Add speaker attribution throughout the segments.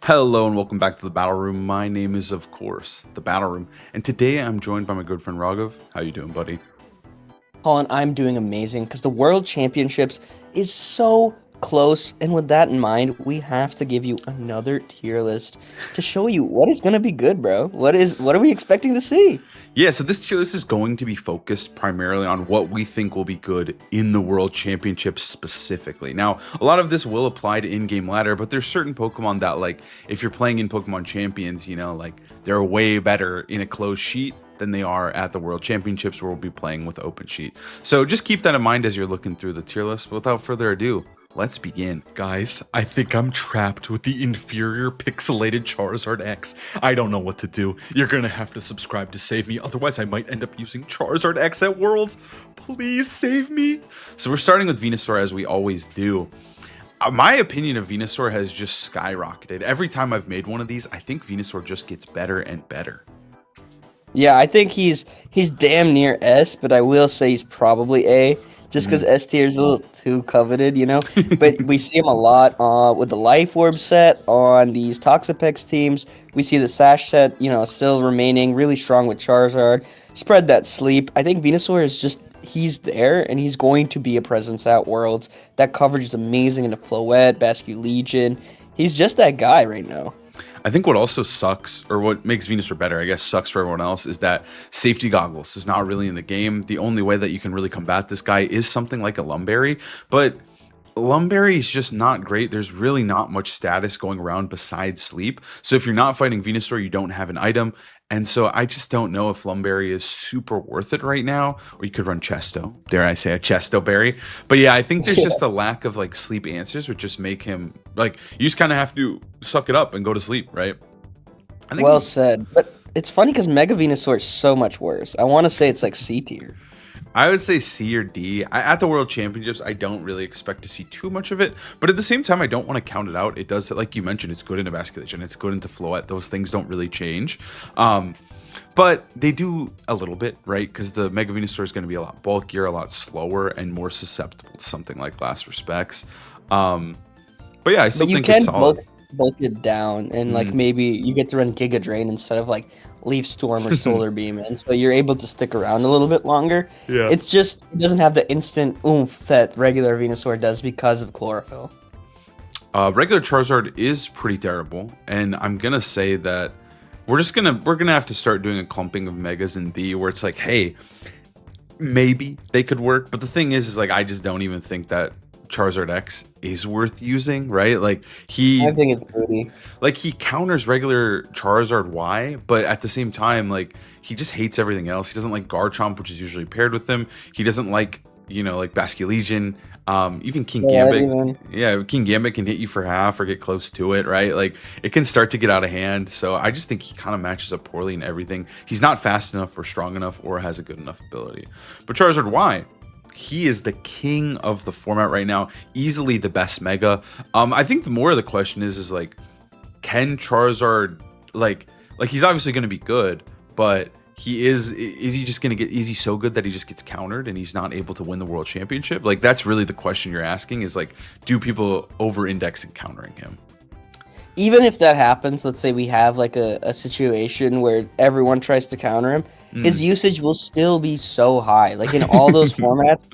Speaker 1: Hello and welcome back to the Battle Room. My name is, of course, the Battle Room, and today I'm joined by my good friend Raghav. How you doing, buddy?
Speaker 2: Colin, I'm doing amazing because the World Championships is so close. And with that in mind, we have to give you another tier list to show you what is going to be good, bro. What are we expecting to see?
Speaker 1: Yeah, so this tier list is going to be focused primarily on what we think will be good in the World Championships specifically. Now, a lot of this will apply to in-game ladder, but there's certain Pokemon that, like, if you're playing in Pokemon Champions, like they're way better in a closed sheet than they are at the World Championships where we'll be playing with open sheet. So just keep that in mind as you're looking through the tier list. But without further ado, let's begin. Guys, I think I'm trapped with the inferior pixelated Charizard X. I don't know what to do. You're gonna have to subscribe to save me, otherwise I might end up using Charizard X at Worlds. Please save me. So we're starting with Venusaur as we always do. My opinion of Venusaur has just skyrocketed. Every time I've made one of these, I think Venusaur just gets better and better.
Speaker 2: Yeah, I think he's damn near S, but I will say he's probably A, just because S tier is a little too coveted. But we see him a lot with the Life Orb set on these Toxapex teams. We see the Sash set, still remaining really strong with Charizard. Spread that sleep. I think Venusaur is just he's there and he's going to be a presence at Worlds. That coverage is amazing in the Floette, Bascu Legion. He's just that guy right now.
Speaker 1: I think what also sucks, or what makes Venusaur better, I guess sucks for everyone else, is that safety goggles is not really in the game. The only way that you can really combat this guy is something like a Lumberry, but Lumberry is just not great. There's really not much status going around besides sleep. So if you're not fighting Venusaur, you don't have an item. And so I just don't know if Lumberry is super worth it right now. Or you could run Chesto. Dare I say a Chesto Berry. But yeah, I think there's just a lack of like sleep answers, which just make him like you just kind of have to suck it up and go to sleep, right? I think
Speaker 2: Well said. But it's funny because Mega Venusaur is so much worse. I want to say it's like C tier.
Speaker 1: I would say C or D. At the World Championships, I don't really expect to see too much of it, but at the same time, I don't want to count it out. It does, like you mentioned, it's good into Basculation, it's good into Floette. Those things don't really change. But they do a little bit, right? Because the Mega Venusaur is going to be a lot bulkier, a lot slower, and more susceptible to something like Last Respects. But yeah, I still
Speaker 2: But you
Speaker 1: think it's
Speaker 2: can
Speaker 1: solid.
Speaker 2: bulk it down, and like maybe you get to run Giga Drain instead of like Leaf Storm or Solar Beam, and so you're able to stick around a little bit longer.
Speaker 1: Yeah.
Speaker 2: It's just it doesn't have the instant oomph that regular Venusaur does because of chlorophyll.
Speaker 1: Regular Charizard is pretty terrible, and I'm gonna say that we're gonna have to start doing a clumping of megas in B, where it's like, hey, maybe they could work, but the thing is like I just don't even think that Charizard X is worth using, right? Like
Speaker 2: I think it's booty.
Speaker 1: he counters regular Charizard Y, but at the same time, like he just hates everything else. He doesn't like Garchomp, which is usually paired with him. He doesn't like, like Basculegion. Even King
Speaker 2: Yeah,
Speaker 1: Gambit. Yeah, King Gambit can hit you for half or get close to it, right? Like it can start to get out of hand. So I just think he kind of matches up poorly in everything. He's not fast enough or strong enough or has a good enough ability. But Charizard Y, he is the king of the format right now, easily the best mega. I think the more of the question is like, can Charizard like he's obviously going to be good, but is he just going to get, is he so good that he just gets countered and he's not able to win the World Championship? Like that's really the question you're asking, is like, do people over index in countering him?
Speaker 2: Even if that happens, let's say we have like a situation where everyone tries to counter him, his usage will still be so high. Like in all those formats,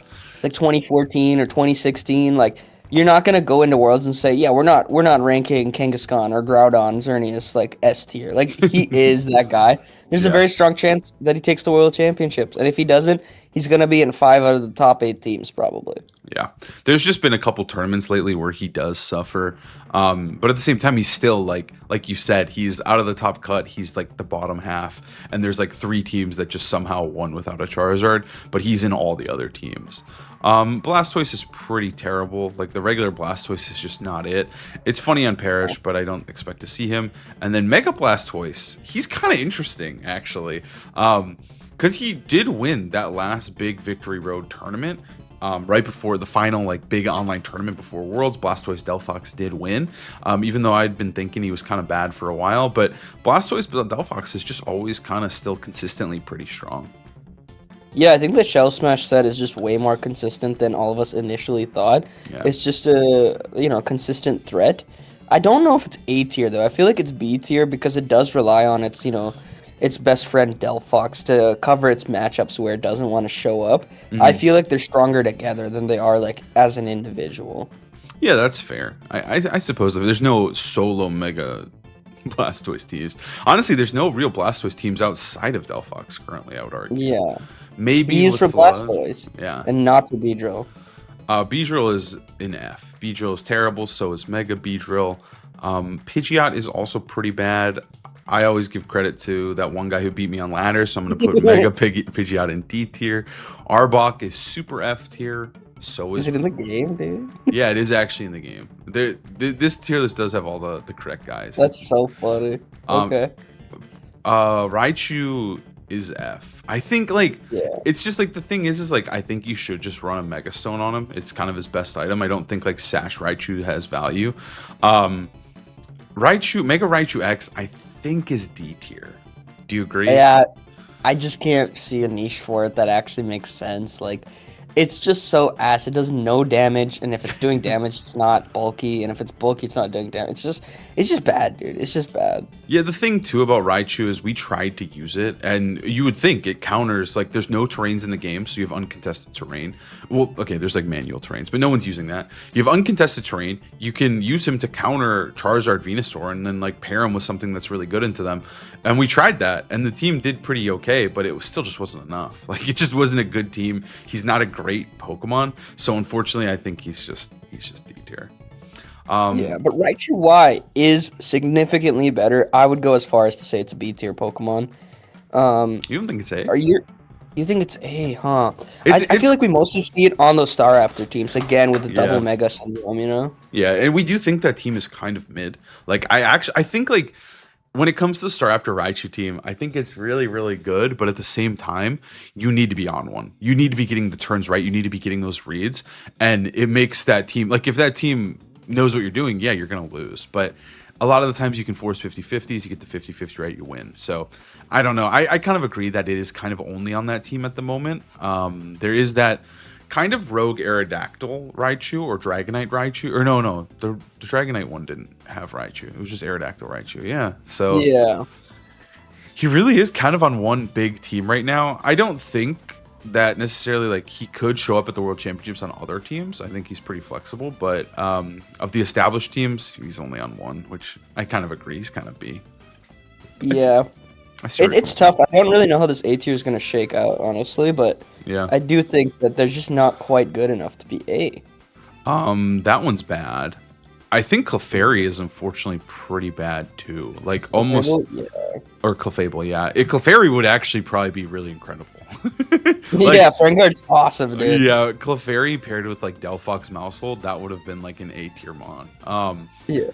Speaker 2: like 2014 or 2016, like you're not gonna go into Worlds and say, yeah, we're not ranking Kangaskhan or Groudon, Xerneas like S tier. Like he is that guy. There's a
Speaker 1: Yeah.
Speaker 2: very strong chance that he takes the World Championships, and if he doesn't, he's gonna be in 5 out of the top 8 teams probably.
Speaker 1: Yeah, there's just been a couple tournaments lately where he does suffer, but at the same time, he's still like you said, he's out of the top cut. He's like the bottom half, and there's like 3 teams that just somehow won without a Charizard, but he's in all the other teams. Blastoise is pretty terrible. Like the regular Blastoise is just not it. It's funny on Perish, but I don't expect to see him. And then Mega Blastoise, he's kind of interesting actually, because he did win that last big Victory Road tournament. Right before the final like big online tournament before Worlds, Blastoise Delphox did win, even though I'd been thinking he was kind of bad for a while. But Blastoise Delphox is just always kind of still consistently pretty strong.
Speaker 2: Yeah, I think the Shell Smash set is just way more consistent than all of us initially thought.
Speaker 1: Yeah.
Speaker 2: It's just a consistent threat. I don't know if it's A tier though. I feel like it's B tier because it does rely on its, its best friend Delphox to cover its matchups where it doesn't want to show up. I
Speaker 1: Mhm.
Speaker 2: feel like they're stronger together than they are like as an individual.
Speaker 1: Yeah, that's fair. I suppose there's no solo Mega Blastoise teams. Honestly, there's no real Blastoise teams outside of Delphox currently, I would argue.
Speaker 2: Yeah.
Speaker 1: Maybe
Speaker 2: B is for
Speaker 1: Lafleur.
Speaker 2: Blastoise
Speaker 1: Yeah.
Speaker 2: and not for Beedrill.
Speaker 1: Beedrill is in F. Beedrill is terrible, so is Mega Beedrill. Pidgeot is also pretty bad. I always give credit to that one guy who beat me on ladder, so I'm going to put Mega Pidgeot in D tier. Arbok is super F tier. So
Speaker 2: Is
Speaker 1: is
Speaker 2: it in the game, dude?
Speaker 1: yeah, it is actually in the game. This tier list does have all the correct guys.
Speaker 2: That's so funny.
Speaker 1: Um,
Speaker 2: Okay.
Speaker 1: Raichu is F. I think like
Speaker 2: Yeah.
Speaker 1: it's just like the thing is like I think you should just run a Mega Stone on him. It's kind of his best item. I don't think like Sash Raichu has value. Mega Raichu X I think is D tier. Do you agree?
Speaker 2: Yeah, I just can't see a niche for it that actually makes sense. Like, it's just so ass. It does no damage, and if it's doing damage, it's not bulky, and if it's bulky, it's not doing damage. It's just bad, dude. It's just bad.
Speaker 1: Yeah, the thing too about Raichu is we tried to use it, and you would think it counters, like, there's no terrains in the game, so you have uncontested terrain. Well, okay, there's like manual terrains, but no one's using that. You have uncontested terrain, you can use him to counter Charizard Venusaur, and then like pair him with something that's really good into them. And we tried that, and the team did pretty okay, but it was still just wasn't enough. Like, it just wasn't a good team. He's not a great Pokemon, so unfortunately, I think he's just D tier.
Speaker 2: Yeah, but Raichu Y is significantly better. I would go as far as to say it's a B tier Pokemon.
Speaker 1: You don't think it's A?
Speaker 2: Are you think it's A, huh? I
Speaker 1: It's
Speaker 2: feel like we mostly see it on those Staraptor teams again with the
Speaker 1: Yeah.
Speaker 2: double Mega Syndrome, you know?
Speaker 1: Yeah, and we do think that team is kind of mid. Like I think like when it comes to the Staraptor Raichu team, I think it's really, really good, but at the same time, you need to be on one. You need to be getting the turns right. You need to be getting those reads. And it makes that team, like if that team knows what you're doing, yeah, you're going to lose. But a lot of the times you can force 50-50s, you get the 50-50 right, you win. So I don't know. I kind of agree that it is kind of only on that team at the moment. There is that kind of rogue Aerodactyl Raichu or Dragonite Raichu. Or no, the Dragonite one didn't have Raichu. It was just Aerodactyl Raichu. Yeah. So
Speaker 2: Yeah.
Speaker 1: he really is kind of on one big team right now. I don't think that necessarily like he could show up at the World Championships on other teams. I think he's pretty flexible, but of the established teams, he's only on one, which I kind of agree. He's kind of B.
Speaker 2: Yeah. It's tough. I don't really know how this A tier is going to shake out, honestly, but
Speaker 1: Yeah.
Speaker 2: I do think that they're just not quite good enough to be A.
Speaker 1: That one's bad. I think Clefairy is unfortunately pretty bad too. Like almost
Speaker 2: Yeah.
Speaker 1: or Clefable, yeah. Clefairy would actually probably be really incredible.
Speaker 2: Yeah, Ferngard's awesome, dude.
Speaker 1: Yeah, Clefairy paired with like Delphox Mousehold, that would have been like an A tier mon.
Speaker 2: Yeah.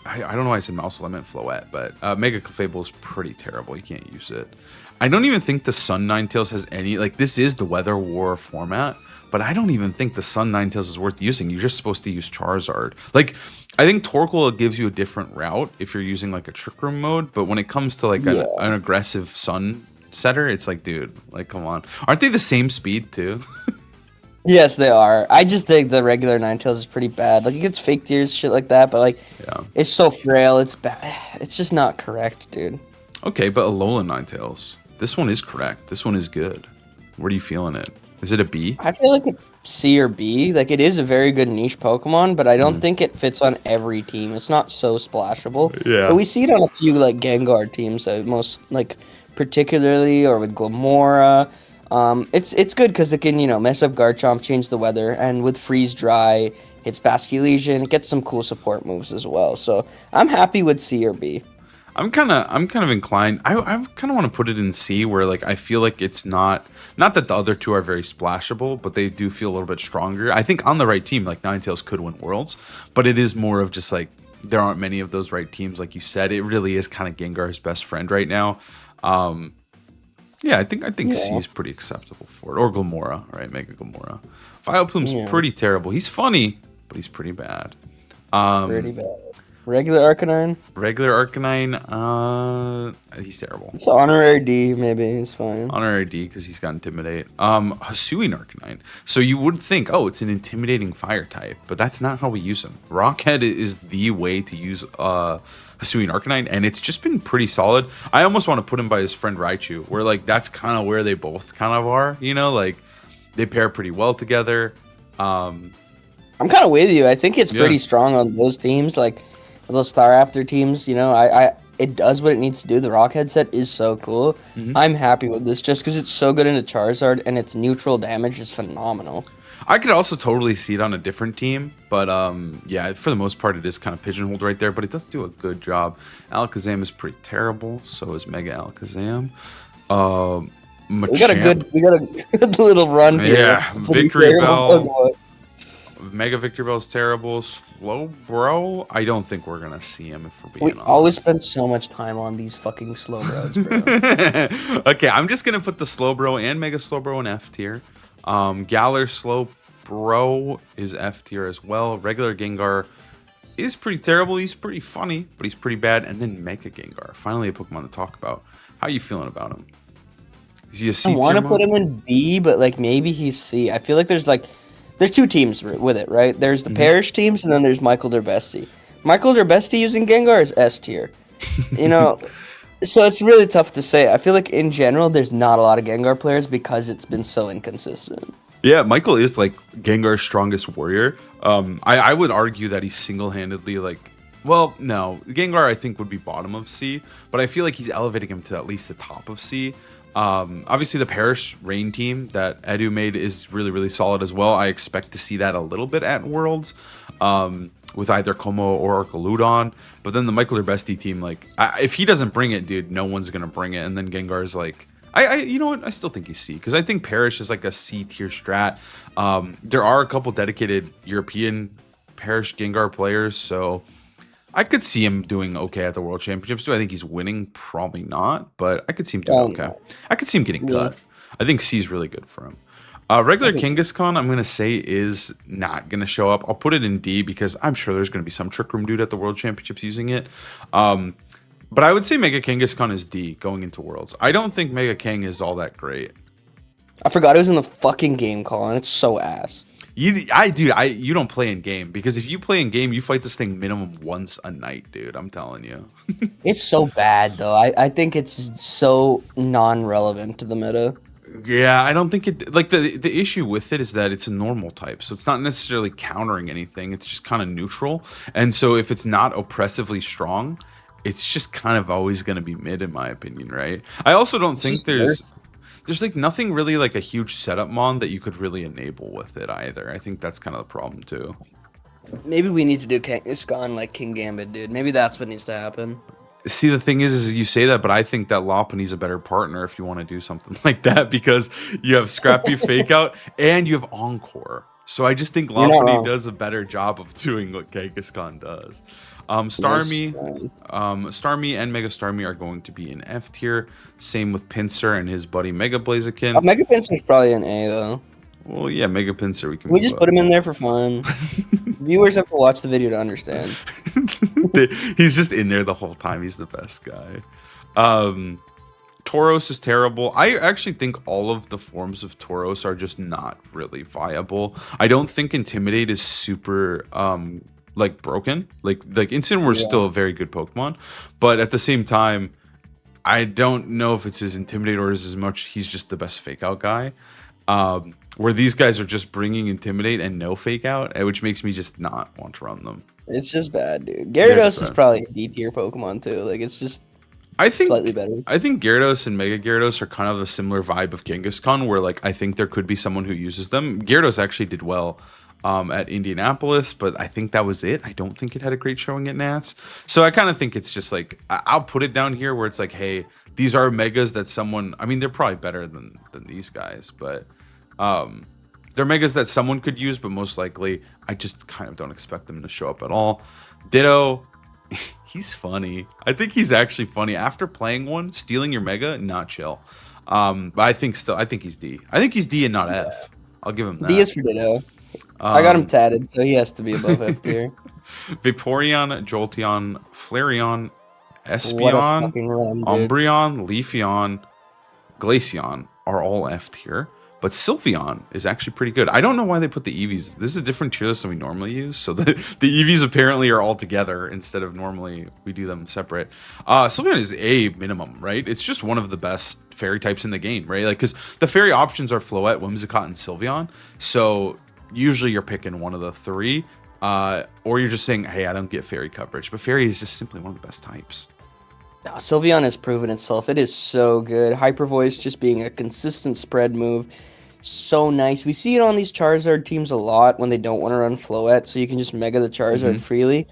Speaker 1: I don't know why I said Mousehold, I meant Floette, but Mega Clefable is pretty terrible. You can't use it. I don't even think the Sun Ninetales has any, like this is the Weather War format, but I don't even think the Sun Ninetales is worth using. You're just supposed to use Charizard. Like, I think Torkoal gives you a different route if you're using like a Trick Room mode, but when it comes to like an aggressive Sun setter, it's like, dude, like come on. Aren't they the same speed too?
Speaker 2: Yes, they are. I just think the regular Ninetales is pretty bad. Like, it gets fake tears, shit like that, but like,
Speaker 1: Yeah.
Speaker 2: it's so frail. It's bad. It's just not correct, dude.
Speaker 1: Okay, but Alolan Ninetales. This one is correct. This one is good. Where are you feeling it? Is it a B?
Speaker 2: I feel like it's C or B. Like, it is a very good niche Pokemon, but I don't think it fits on every team. It's not so splashable.
Speaker 1: Yeah.
Speaker 2: But we see it on a few, like, Gengar teams, most, like, particularly, or with Glamora. It's good because it can, mess up Garchomp, change the weather, and with Freeze Dry, hits Basculegion, it gets some cool support moves as well. So I'm happy with C or B.
Speaker 1: I'm kind of inclined. I kind of want to put it in C, where like I feel like it's not that the other two are very splashable, but they do feel a little bit stronger. I think on the right team, like Ninetales could win Worlds, but it is more of just like there aren't many of those right teams, like you said. It really is kind of Gengar's best friend right now. Yeah, I think C is pretty acceptable for it, or Glamora, right? Mega Glamora. Vileplume's pretty terrible. He's funny, but he's pretty bad.
Speaker 2: Pretty bad. Regular Arcanine.
Speaker 1: Regular Arcanine, he's terrible.
Speaker 2: It's honorary D, maybe. It's fine.
Speaker 1: Honorary D because he's got Intimidate. Hisuian Arcanine. So you would think, oh, it's an intimidating fire type, but that's not how we use him. Rockhead is the way to use Hisuian Arcanine, and it's just been pretty solid. I almost want to put him by his friend Raichu, where like that's kind of where they both kind of are, you know, like they pair pretty well together.
Speaker 2: I'm kind of with you. I think it's pretty strong on those teams, like those Staraptor teams. You know, it does what it needs to do. The Rockhead set is so cool. I'm happy with this just because it's so good into Charizard, and its neutral damage is phenomenal.
Speaker 1: I could also totally see it on a different team, but yeah, for the most part, it is kind of pigeonholed right there. But it does do a good job. Alakazam is pretty terrible. So is Mega Alakazam.
Speaker 2: We got a good little run here.
Speaker 1: Yeah, Victory Bell. Mega Victory Bell is terrible. Slowbro, I don't think we're gonna see him if we're being honest.
Speaker 2: We always spend so much time on these fucking Slowbros,
Speaker 1: bro. Okay, I'm just gonna put the Slowbro and Mega Slowbro in F tier. Galar Slowbro is F tier as well. Regular Gengar is pretty terrible. He's pretty funny, but he's pretty bad. And then Mega Gengar, finally a Pokemon to talk about. How are you feeling about him? Is he a C tier?
Speaker 2: I want to put him in B, but like maybe he's C. I feel like there's two teams with it, right? There's the Parish teams, and then there's Michael Derbesti. Michael Derbesti using Gengar is S tier. You know, so it's really tough to say. I feel like in general, there's not a lot of Gengar players because it's been so inconsistent.
Speaker 1: Yeah, Michael is like Gengar's strongest warrior. I would argue that he's single-handedly like, well, no, Gengar I think would be bottom of C, but I feel like he's elevating him to at least the top of C. Obviously the Parish Rain team that Edu made is really, really solid as well. I expect to see that a little bit at Worlds, with either Como or Arcaludon. But then the Michael Derbesti team, like, if he doesn't bring it, dude, no one's gonna bring it. And then Gengar's like, you know what? I still think he's C because I think Parish is like a C tier strat. There are a couple dedicated European Parish Gengar players, so I could see him doing okay at the World Championships. Do I think he's winning? Probably not, but I could see him doing okay. I could see him getting cut. I think C is really good for him. Regular Kangaskhan, I'm going to say, is not going to show up. I'll put it in D because I'm sure there's going to be some Trick Room dude at the World Championships using it. But I would say Mega Kangaskhan is D going into Worlds. I don't think Mega Kang is all that great.
Speaker 2: I forgot it was in the fucking game, Colin. It's so ass.
Speaker 1: You don't play in game because if you play in game, you fight this thing minimum once a night, dude. I'm telling you.
Speaker 2: It's so bad though. I think it's so non-relevant to the meta.
Speaker 1: Yeah, I don't think it like the issue with it is that it's a normal type, so it's not necessarily countering anything. It's just kind of neutral, and so if it's not oppressively strong, it's just kind of always going to be mid, in my opinion, right? I also don't think there's like nothing really like a huge setup mon that you could really enable with it either. I think that's kind of the problem too.
Speaker 2: Maybe we need to do Kangaskhan like King Gambit, dude. Maybe that's what needs to happen.
Speaker 1: See, the thing is you say that, but I think that Lopunny's a better partner if you want to do something like that because you have Scrappy Fake Out and you have Encore. So I just think Lopunny does a better job of doing what Kangaskhan does. Starmie and Mega Starmie are going to be in F tier. Same with Pinsir and his buddy Mega Blaziken.
Speaker 2: Mega Pinsir's probably an A though.
Speaker 1: Well, yeah, Mega Pinsir
Speaker 2: we just put him in there for fun. Viewers have to watch the video to understand.
Speaker 1: He's just in there the whole time. He's the best guy. Tauros is terrible. I actually think all of the forms of Tauros are just not really viable. I don't think Intimidate is super like broken. Like Incineroar is still a very good Pokemon, but at the same time, I don't know if it's his Intimidate or is as much he's just the best Fake Out guy. Where these guys are just bringing Intimidate and no Fake Out, which makes me just not want to run them.
Speaker 2: It's just bad, dude. Gyarados is probably a D tier Pokemon too. Like it's just slightly better.
Speaker 1: I think Gyarados and Mega Gyarados are kind of a similar vibe of Kangaskhan, where like I think there could be someone who uses them. Gyarados actually did well at Indianapolis, but I think that was it. I don't think it had a great showing at Nats. So I kind of think it's just like I'll put it down here where it's like, hey, these are megas that someone. I mean, they're probably better than these guys, but they're megas that someone could use. But most likely, I just kind of don't expect them to show up at all. Ditto. He's funny. I think he's actually funny. After playing one, stealing your mega, not chill. But I think he's D. I think he's D and not F. I'll give him that.
Speaker 2: D is for Ditto. I got him tatted, so he has to be above F tier.
Speaker 1: Vaporeon, Jolteon, Flareon,
Speaker 2: What a
Speaker 1: Espeon,
Speaker 2: fucking run, dude.
Speaker 1: Umbreon, Leafeon, Glaceon are all F tier, but Sylveon is actually pretty good. I don't know why they put the EVs. This is a different tier list than we normally use, so the EVs apparently are all together instead of normally we do them separate. Sylveon is a minimum, right? It's just one of the best fairy types in the game, right? Like, because the fairy options are Floette, Whimsicott, and Sylveon, so usually you're picking one of the three, or you're just saying, hey, I don't get fairy coverage, but fairy is just simply one of the best types.
Speaker 2: No, Sylveon has proven itself. It is so good. Hyper Voice just being a consistent spread move. So nice. We see it on these Charizard teams a lot when they don't want to run Floette, so you can just Mega the Charizard freely.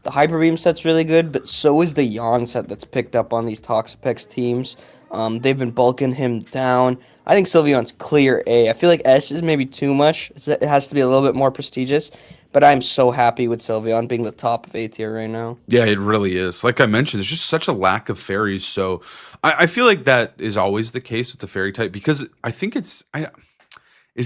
Speaker 2: The Hyper Beam set's really good, but so is the Yawn set that's picked up on these Toxapex teams. They've been bulking him down. I think Sylveon's clear A. I feel like S is maybe too much. It has to be a little bit more prestigious, but I'm so happy with Sylveon being the top of A tier right now.
Speaker 1: Yeah, it really is. Like I mentioned, there's just such a lack of fairies. So I feel like that is always the case with the fairy type because I think is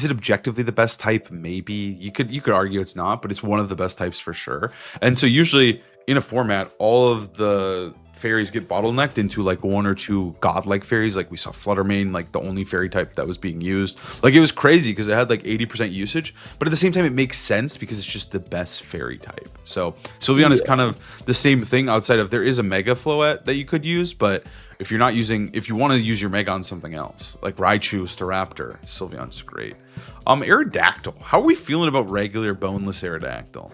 Speaker 1: it objectively the best type? Maybe you could argue it's not, but it's one of the best types for sure. And so usually in a format, all of the fairies get bottlenecked into like one or two godlike fairies. Like we saw Fluttermane, like the only fairy type that was being used. Like it was crazy because it had like 80% usage, but at the same time it makes sense because it's just the best fairy type. So Sylveon is kind of the same thing outside of there is a Mega Floette that you could use, but if you're not using, if you want to use your Mega on something else, like Raichu, Staraptor, Sylveon's great. Aerodactyl. How are we feeling about regular boneless Aerodactyl?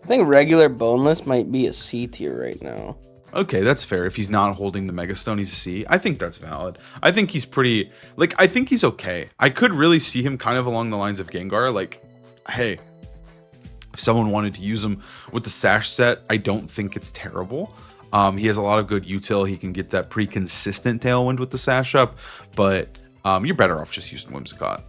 Speaker 2: I think regular boneless might be a C tier right now.
Speaker 1: Okay, that's fair. If he's not holding the Mega Stone, he's a C. I think that's valid. I think he's pretty, like, I think he's okay. I could really see him kind of along the lines of Gengar. Like, hey, if someone wanted to use him with the Sash set, I don't think it's terrible. He has a lot of good util. He can get that pretty consistent Tailwind with the Sash up, but you're better off just using Whimsicott.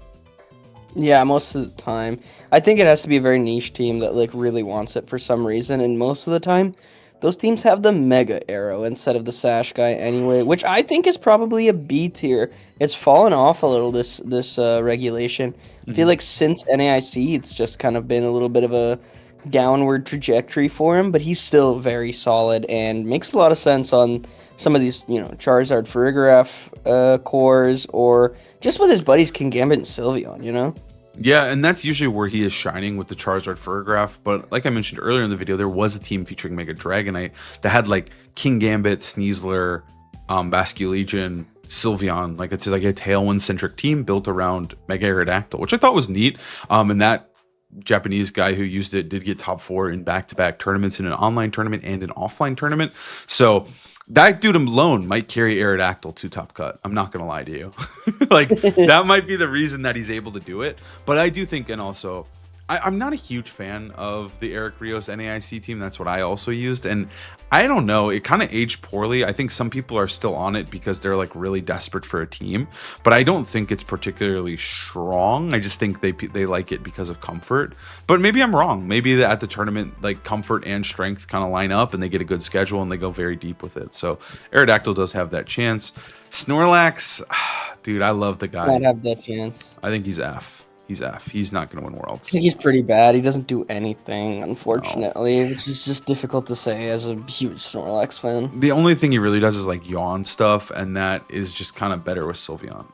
Speaker 2: Yeah, most of the time. I think it has to be a very niche team that like really wants it for some reason, and most of the time, those teams have the Mega Arrow instead of the Sash guy anyway, which I think is probably a B tier. It's fallen off a little this regulation. I feel like since NAIC, it's just kind of been a little bit of a downward trajectory for him, but he's still very solid and makes a lot of sense on some of these, Charizard Farigiraf cores, or just with his buddies Kingambit and Sylveon,
Speaker 1: Yeah, and that's usually where he is shining with the Charizard Farigiraf. But like I mentioned earlier in the video, there was a team featuring Mega Dragonite that had like Kingambit, Sneasler, Basculegion, Sylveon. Like it's like a Tailwind-centric team built around Mega Aerodactyl, which I thought was neat. And that Japanese guy who used it did get top 4 in back-to-back tournaments, in an online tournament and an offline tournament. So that dude alone might carry Aerodactyl to top cut. I'm not gonna lie to you. Like that might be the reason that he's able to do it. But I do think, and also I'm not a huge fan of the Eric Rios NAIC team. That's what I also used. And I don't know, it kind of aged poorly. I think some people are still on it because they're like really desperate for a team. But I don't think it's particularly strong. I just think they like it because of comfort. But maybe I'm wrong. Maybe at the tournament, like comfort and strength kind of line up and they get a good schedule and they go very deep with it. So Aerodactyl does have that chance. Snorlax, dude, I love the guy.
Speaker 2: Not have that chance.
Speaker 1: I think he's F. He's F. He's not going to win Worlds.
Speaker 2: I think he's pretty bad. He doesn't do anything, unfortunately, which is just difficult to say as a huge Snorlax fan.
Speaker 1: The only thing he really does is like yawn stuff, and that is just kind of better with Sylveon.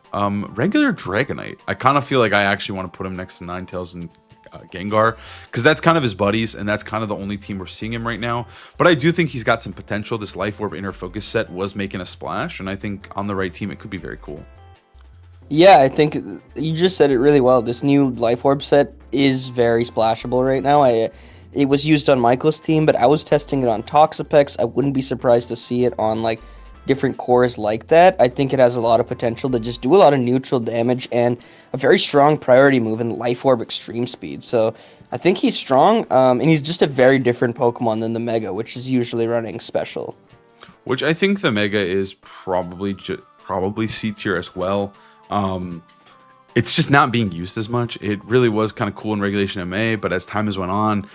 Speaker 1: Regular Dragonite. I kind of feel like I actually want to put him next to Ninetales and Gengar, because that's kind of his buddies, and that's kind of the only team we're seeing him right now. But I do think he's got some potential. This Life Orb Inner Focus set was making a splash, and I think on the right team, it could be very cool.
Speaker 2: Yeah, I think you just said it really well. This new Life Orb set is very splashable right now. It was used on Michael's team, but I was testing it on Toxapex. I wouldn't be surprised to see it on like different cores like that. I think it has a lot of potential to just do a lot of neutral damage and a very strong priority move in Life Orb Extreme Speed. So I think he's strong, and he's just a very different Pokemon than the Mega, which is usually running special.
Speaker 1: Which I think the Mega is probably C tier as well. It's just not being used as much. It really was kind of cool in Regulation MA, but as time has went on,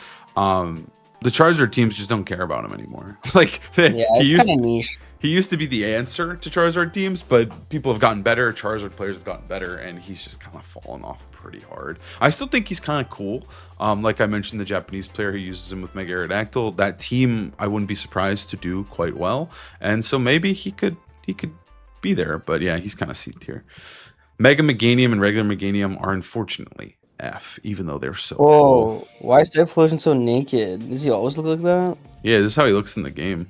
Speaker 1: The Charizard teams just don't care about him anymore. Like
Speaker 2: Yeah,
Speaker 1: he
Speaker 2: it's
Speaker 1: used
Speaker 2: kind of niche.
Speaker 1: he used to be the answer to Charizard teams, but people have gotten better. Charizard players have gotten better, and he's just kind of fallen off pretty hard. I still think he's kind of cool. Like I mentioned, the Japanese player who uses him with Mega Aerodactyl, that team I wouldn't be surprised to do quite well, and so maybe he could be there. But yeah, he's kind of C tier. Mega Meganium and regular Meganium are unfortunately F, even though they're so cool.
Speaker 2: Whoa, why is Typhlosion so naked? Does he always look like that?
Speaker 1: Yeah, this is how he looks in the game.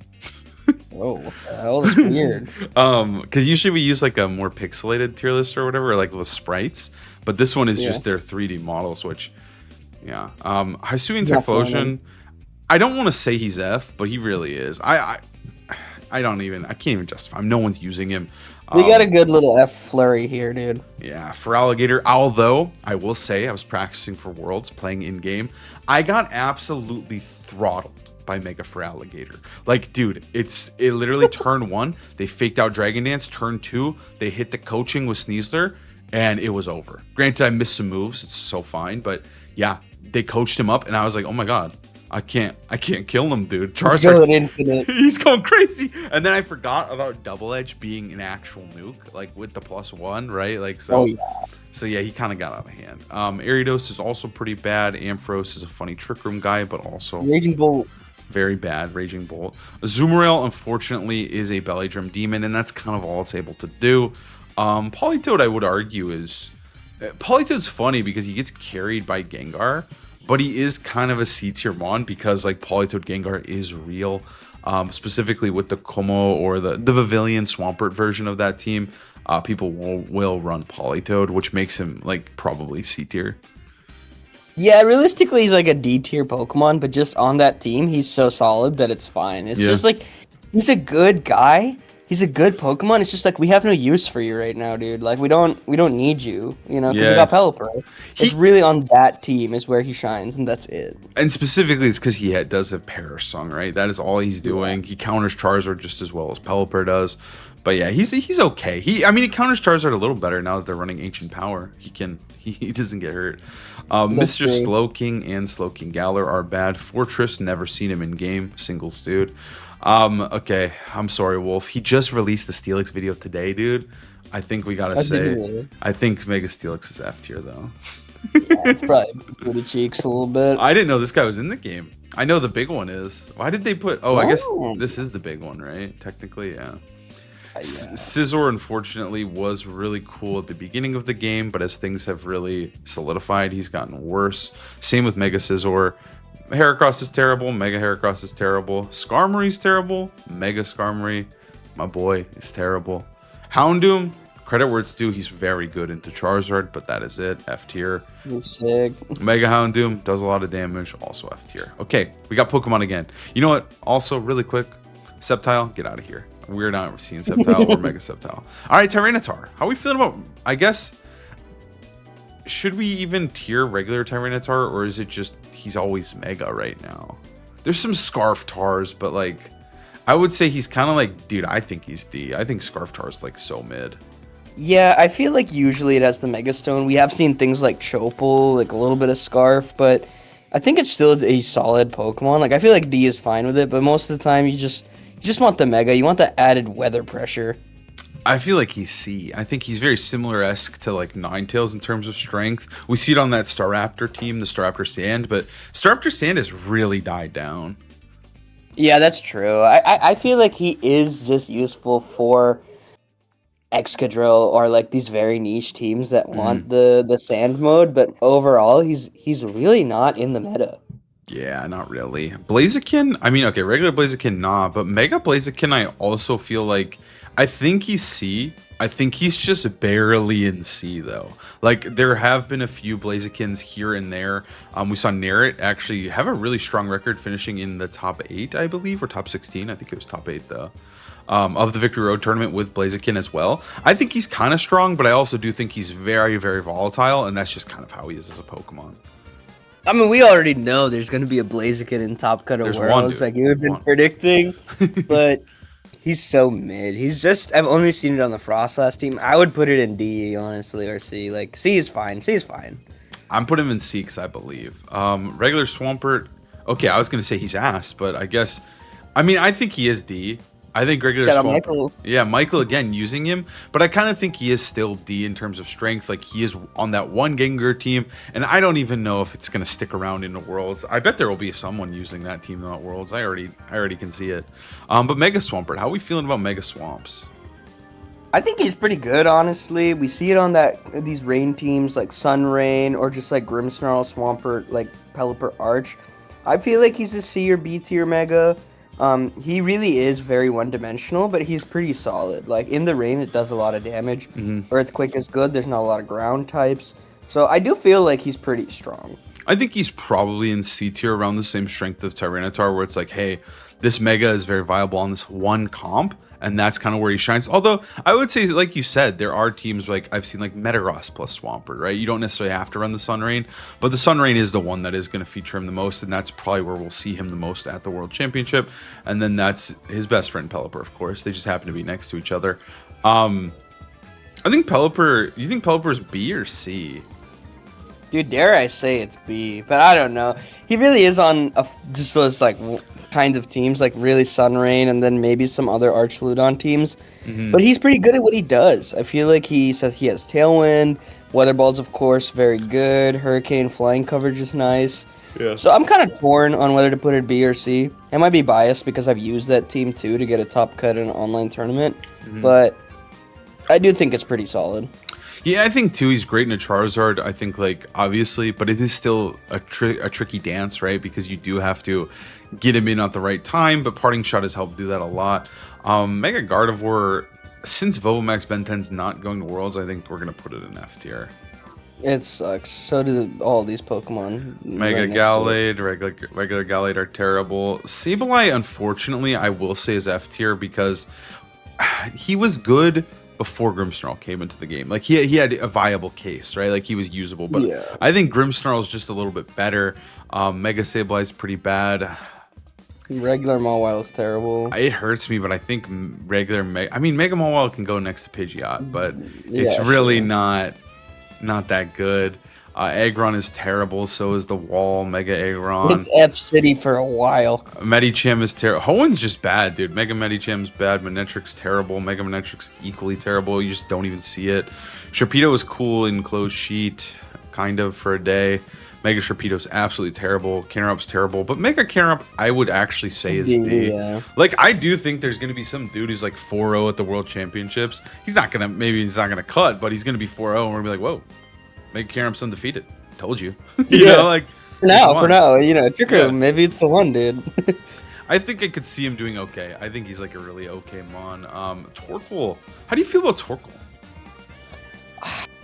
Speaker 2: Whoa, what the hell? That's weird.
Speaker 1: Because usually we use like a more pixelated tier list or whatever, or like with sprites, but this one is
Speaker 2: Yeah.
Speaker 1: just their 3D models, which, yeah. Hisuian
Speaker 2: Not fun,
Speaker 1: Typhlosion, I don't want to say he's F, but he really is. I can't even justify him. No one's using him.
Speaker 2: We got a good little F flurry here, dude.
Speaker 1: Yeah, for Alligator, although I will say I was practicing for Worlds, playing in-game, I got absolutely throttled by Mega for Alligator. Like, dude, it literally turn 1, they faked out Dragon Dance, turn 2, they hit the coaching with Sneasler, and it was over. Granted, I missed some moves, it's so fine, but yeah, they coached him up, and I was like, oh my god, I can't kill him, dude.
Speaker 2: He's
Speaker 1: Charizard,
Speaker 2: going infinite.
Speaker 1: he's going crazy. And then I forgot about Double Edge being an actual nuke, like with the +1, right? Like, so.
Speaker 2: Oh yeah.
Speaker 1: So yeah, he kind of got out of hand. Ariados is also pretty bad. Ampharos is a funny Trick Room guy, but also
Speaker 2: Raging Bolt.
Speaker 1: very bad. Raging Bolt. Azumarill, unfortunately, is a Belly Drum Demon, and that's kind of all it's able to do. Politoed, I would argue, is... Politoed's funny because he gets carried by Gengar, but he is kind of a C-tier mon because like Politoed Gengar is real. Specifically with the Como or the Vivillon Swampert version of that team, people will run Politoed, which makes him like probably C-tier.
Speaker 2: Yeah, realistically, he's like a D tier Pokemon, but just on that team, he's so solid that it's fine. It's just like he's a good guy. He's a good Pokemon. It's just like we have no use for you right now, dude. Like we don't need you. You know, 'cause we got Pelipper. It's really on that team is where he shines, and that's it.
Speaker 1: And specifically, it's because he does have Perish Song, right? That is all he's doing. He counters Charizard just as well as Pelipper does. But yeah, he's okay. He counters Charizard a little better now that they're running Ancient Power. He doesn't get hurt. Mr. Slowking and Slowking Galar are bad. Fortress, never seen him in game. Singles, dude. Okay, I'm sorry, Wolf. He just released the Steelix video today, dude. I think we gotta say, I think Mega Steelix is F tier though.
Speaker 2: Yeah, it's probably booty cheeks a little bit.
Speaker 1: I didn't know this guy was in the game. I know the big one is. Why did they put? Oh, I guess this is the big one, right? Technically, yeah. Scizor, unfortunately, was really cool at the beginning of the game, but as things have really solidified, he's gotten worse. Same with Mega Scizor. Heracross is terrible. Mega Heracross is terrible. Skarmory's terrible. Mega Skarmory, my boy, is terrible. Houndoom, credit where it's due, he's very good into Charizard, but that is it. F tier.
Speaker 2: He's sick.
Speaker 1: Mega Houndoom does a lot of damage, also F tier. Okay, we got Pokemon again. You know what? Also, really quick, Sceptile, get out of here. We're not seeing Sceptile or Mega Sceptile. All right, Tyranitar. How are we feeling about? I guess. Should we even tier regular Tyranitar, or is it just he's always Mega right now? There's some Scarf Tars, but like, I would say he's kind of like, dude, I think he's D. I think Scarf Tar's like so mid.
Speaker 2: Yeah, I feel like usually it has the Mega Stone. We have seen things like Chopal, like a little bit of Scarf, but I think it's still a solid Pokemon. Like I feel like D is fine with it, but most of the time you just want the Mega. You want the added weather pressure.
Speaker 1: I feel like he's C. I think he's very similar-esque to like Ninetales in terms of strength. We see it on that Staraptor team, the Staraptor Sand, but Staraptor Sand has really died down.
Speaker 2: Yeah, that's true. I feel like he is just useful for Excadrill or like these very niche teams that want the sand mode, but overall he's really not in the meta.
Speaker 1: Yeah, not really. Blaziken, I mean, okay, regular Blaziken, nah, but Mega Blaziken, I also feel like, I think he's C. I think he's just barely in C, though. Like, there have been a few Blazikens here and there. We saw Narret actually have a really strong record, finishing in the top 8, I believe, or top 16. I think it was top 8, though, of the Victory Road tournament with Blaziken as well. I think he's kind of strong, but I also do think he's very, very volatile, and that's just kind of how he is as a Pokemon.
Speaker 2: I mean, we already know there's going to be a Blaziken in Top Cut of Worlds, like you've been predicting, but he's so mid. He's just, I've only seen it on the Frostlass team. I would put it in D, honestly, or C. Like, C is fine. C is fine.
Speaker 1: I'm putting him in C because I believe. Regular Swampert, Okay, I was gonna say he's ass, but I guess, I mean, I think he is D. I think regular
Speaker 2: Got a
Speaker 1: Swampert.
Speaker 2: Michael.
Speaker 1: Yeah, Michael again using him, but I kind of think he is still D in terms of strength. Like he is on that one Gengar team, and I don't even know if it's gonna stick around in the Worlds. I bet there will be someone using that team in the Worlds. I already can see it. But Mega Swampert, how are we feeling about Mega Swamps?
Speaker 2: I think he's pretty good, honestly. We see it on these rain teams like Sun Rain or just like Grimmsnarl, Swampert, like Pelipper Arch. I feel like he's a C or B tier Mega. He really is very one-dimensional, but he's pretty solid. Like in the rain, it does a lot of damage. Earthquake is good. There's not a lot of ground types, so I do feel like he's pretty strong.
Speaker 1: I think he's probably in C tier around the same strength of Tyranitar, where it's like, hey, this Mega is very viable on this one comp, and that's kind of where he shines. Although I would say, like you said, there are teams like I've seen like Metagross plus Swampert, right? You don't necessarily have to run the Sunrain, but the Sunrain is the one that is going to feature him the most, and that's probably where we'll see him the most at the World Championship. And then that's his best friend Pelipper, of course. They just happen to be next to each other. I think Pelipper. You think Pelipper's B or C?
Speaker 2: Dude, dare I say it's B, but I don't know. He really is on just those like kinds of teams, like really Sunrain, and then maybe some other Archludon teams. But he's pretty good at what he does. I feel like he says he has Tailwind, Weather Balls, of course, very good. Hurricane flying coverage is nice.
Speaker 1: Yeah.
Speaker 2: So I'm kind of torn on whether to put it B or C. I might be biased because I've used that team too to get a top cut in an online tournament, but I do think it's pretty solid.
Speaker 1: Yeah, I think too he's great in a Charizard. I think like obviously, but it is still a tricky dance, right? Because you do have to get him in at the right time. But Parting Shot has helped do that a lot. Mega Gardevoir, since Vovomax Ben 10's not going to Worlds, I think we're gonna put it in F tier.
Speaker 2: It sucks. So do all these Pokemon.
Speaker 1: Mega
Speaker 2: right
Speaker 1: Gallade, regular Gallade are terrible. Sableye, unfortunately, I will say is F tier because he was good before Grimmsnarl came into the game. Like he had a viable case, right? Like he was usable, but
Speaker 2: Yeah.
Speaker 1: I think Grimmsnarl is just a little bit better. Mega Sableye is pretty bad.
Speaker 2: Regular Mawile is terrible.
Speaker 1: It hurts me, but I think regular Mega Mawile can go next to Pidgeot, but it's
Speaker 2: Yeah,
Speaker 1: really
Speaker 2: sure.
Speaker 1: not that good. Aggron is terrible, so is the Wall, Mega Aggron.
Speaker 2: It's F City for a while.
Speaker 1: Medicham is terrible. Hoenn's just bad, dude. Mega Medicham's bad. Manetric's terrible. Mega Manetric's equally terrible. You just don't even see it. Sharpedo is cool in closed sheet, kind of, for a day. Mega Sharpedo's absolutely terrible. Canerump's terrible. But Mega Canerup, I would actually say is D.
Speaker 2: Yeah.
Speaker 1: Like, I do think there's going to be some dude who's like 4-0 at the World Championships. He's not going to cut, but he's going to be 4-0, and we're going to be like, whoa. Mega Canerup's undefeated. Told you. You know, like
Speaker 2: For now, you know, Trick Room,
Speaker 1: Yeah.
Speaker 2: maybe it's the one, dude.
Speaker 1: I think I could see him doing okay. I think he's like a really okay mon. Torkoal. How do you feel about Torkoal?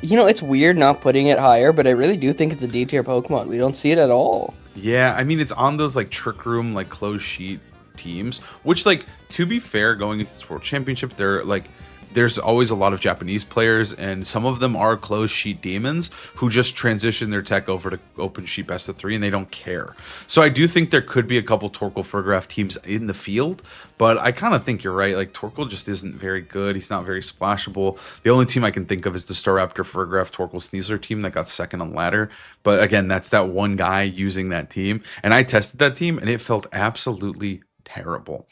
Speaker 2: You know, it's weird not putting it higher, but I really do think it's a D tier Pokemon. We don't see it at all.
Speaker 1: Yeah, I mean it's on those like Trick Room, like closed sheet teams, which like to be fair, going into this World Championship, they're like there's always a lot of Japanese players, and some of them are closed sheet demons who just transition their tech over to open sheet best of 3, and they don't care. So I do think there could be a couple Torkoal Fergraph teams in the field, but I kind of think you're right. Like Torkoal just isn't very good. He's not very splashable. The only team I can think of is the Staraptor Fergraph Torkoal Sneasler team that got second on ladder. But again, that's that one guy using that team, and I tested that team, and it felt absolutely terrible.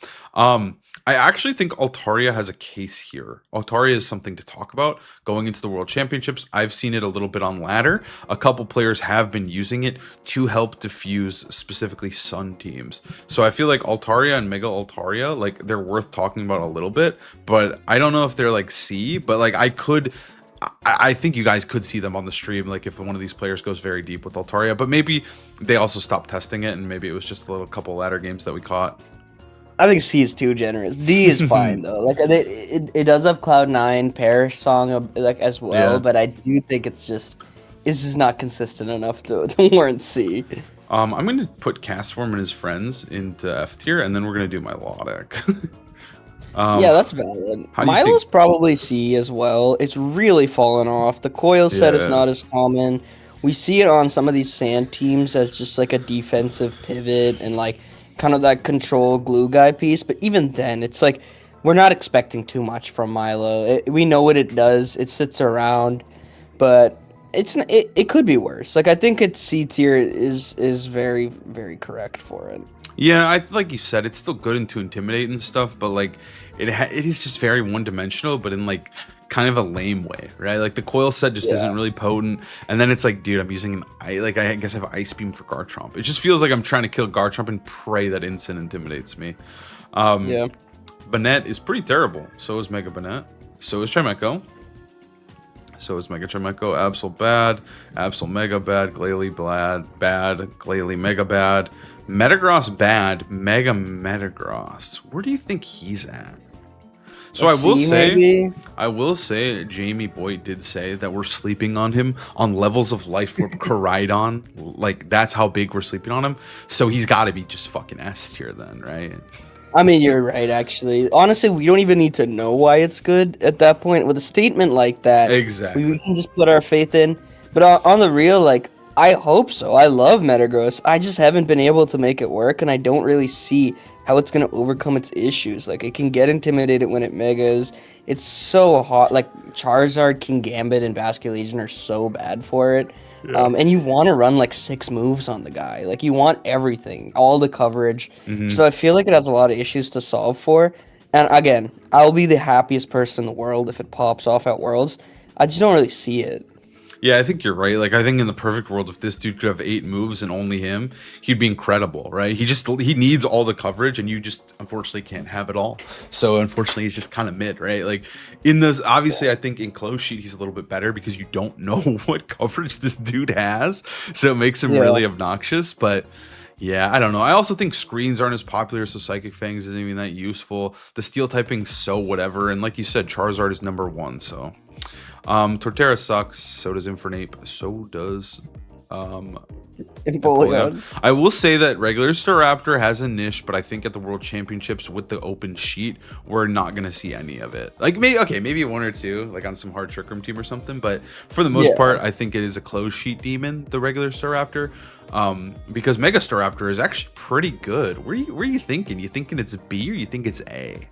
Speaker 1: I actually think Altaria has a case here. Altaria is something to talk about going into the World Championships. I've seen it a little bit on ladder. A couple players have been using it to help diffuse specifically Sun teams. So I feel like Altaria and Mega Altaria, like they're worth talking about a little bit, but I don't know if they're like C, but like I think you guys could see them on the stream, like if one of these players goes very deep with Altaria, but maybe they also stopped testing it and maybe it was just a little couple ladder games that we caught.
Speaker 2: I think C is too generous. D is fine though. Like it does have Cloud9 Perish song like as well,
Speaker 1: Yeah.
Speaker 2: but I do think it's just not consistent enough to warrant C.
Speaker 1: I'm going to put Castform and his friends into F tier, and then we're going to do Milotic.
Speaker 2: Yeah, that's valid.
Speaker 1: how do you
Speaker 2: Milo's probably C as well. It's really fallen off. The coil set is
Speaker 1: Yeah.
Speaker 2: not as common. We see it on some of these sand teams as just like a defensive pivot and like kind of that control glue guy piece. But even then, it's like we're not expecting too much from Milo. We know what it does. It sits around, but it could be worse. Like I think it's C tier is very very correct for it.
Speaker 1: Yeah, like you said, it's still good and to intimidate and stuff, but like it is just very one dimensional, but in like kind of a lame way, right? Like the coil set just isn't really potent, and then it's like, dude, I'm using I guess I have Ice Beam for Garchomp. It just feels like I'm trying to kill Garchomp and pray that instant intimidates me.
Speaker 2: Yeah.
Speaker 1: Banette is pretty terrible. So is Mega Banette. So is Chimecho. So is Mega Chimecho. Absol bad. Absol Mega bad. Glalie bad. Glalie Mega bad. Metagross bad. Mega Metagross. Where do you think he's at? So I will say, Jamie Boyd did say that we're sleeping on him on levels of Life Orb Koraidon. Like, that's how big we're sleeping on him. So he's got to be just fucking S tier then, right?
Speaker 2: I mean, you're right, actually. Honestly, we don't even need to know why it's good at that point. With a statement like that,
Speaker 1: Exactly.
Speaker 2: we can just put our faith in. But on the real, like, I hope so. I love Metagross. I just haven't been able to make it work, and I don't really see how it's going to overcome its issues. Like, it can get intimidated when it megas. It's so hot. Like, Charizard, Kingambit, and Basculegion are so bad for it. Yeah. And you want to run like 6 moves on the guy. Like you want everything, all the coverage. So I feel like it has a lot of issues to solve for. And again, I'll be the happiest person in the world if it pops off at Worlds. I just don't really see it.
Speaker 1: Yeah, I think you're right. Like, I think in the perfect world, if this dude could have 8 moves and only him, he'd be incredible, right? He needs all the coverage, and you just unfortunately can't have it all. So unfortunately, he's just kind of mid, right? Like in those, obviously, I think in close sheet he's a little bit better because you don't know what coverage this dude has, so it makes him really obnoxious. But yeah, I don't know. I also think screens aren't as popular, so Psychic Fangs isn't even that useful. The steel typing's so whatever, and like you said, Charizard is #1, so. Torterra sucks, so does Infernape, so does
Speaker 2: Empoleon.
Speaker 1: I will say that regular Staraptor has a niche, but I think at the World Championships with the open sheet, we're not going to see any of it. Like, maybe 1 or 2, like on some hard Trick Room team or something, but for the most part, I think it is a closed sheet demon, the regular Staraptor, because Mega Staraptor is actually pretty good. Where are you thinking? You thinking it's B or you think it's A?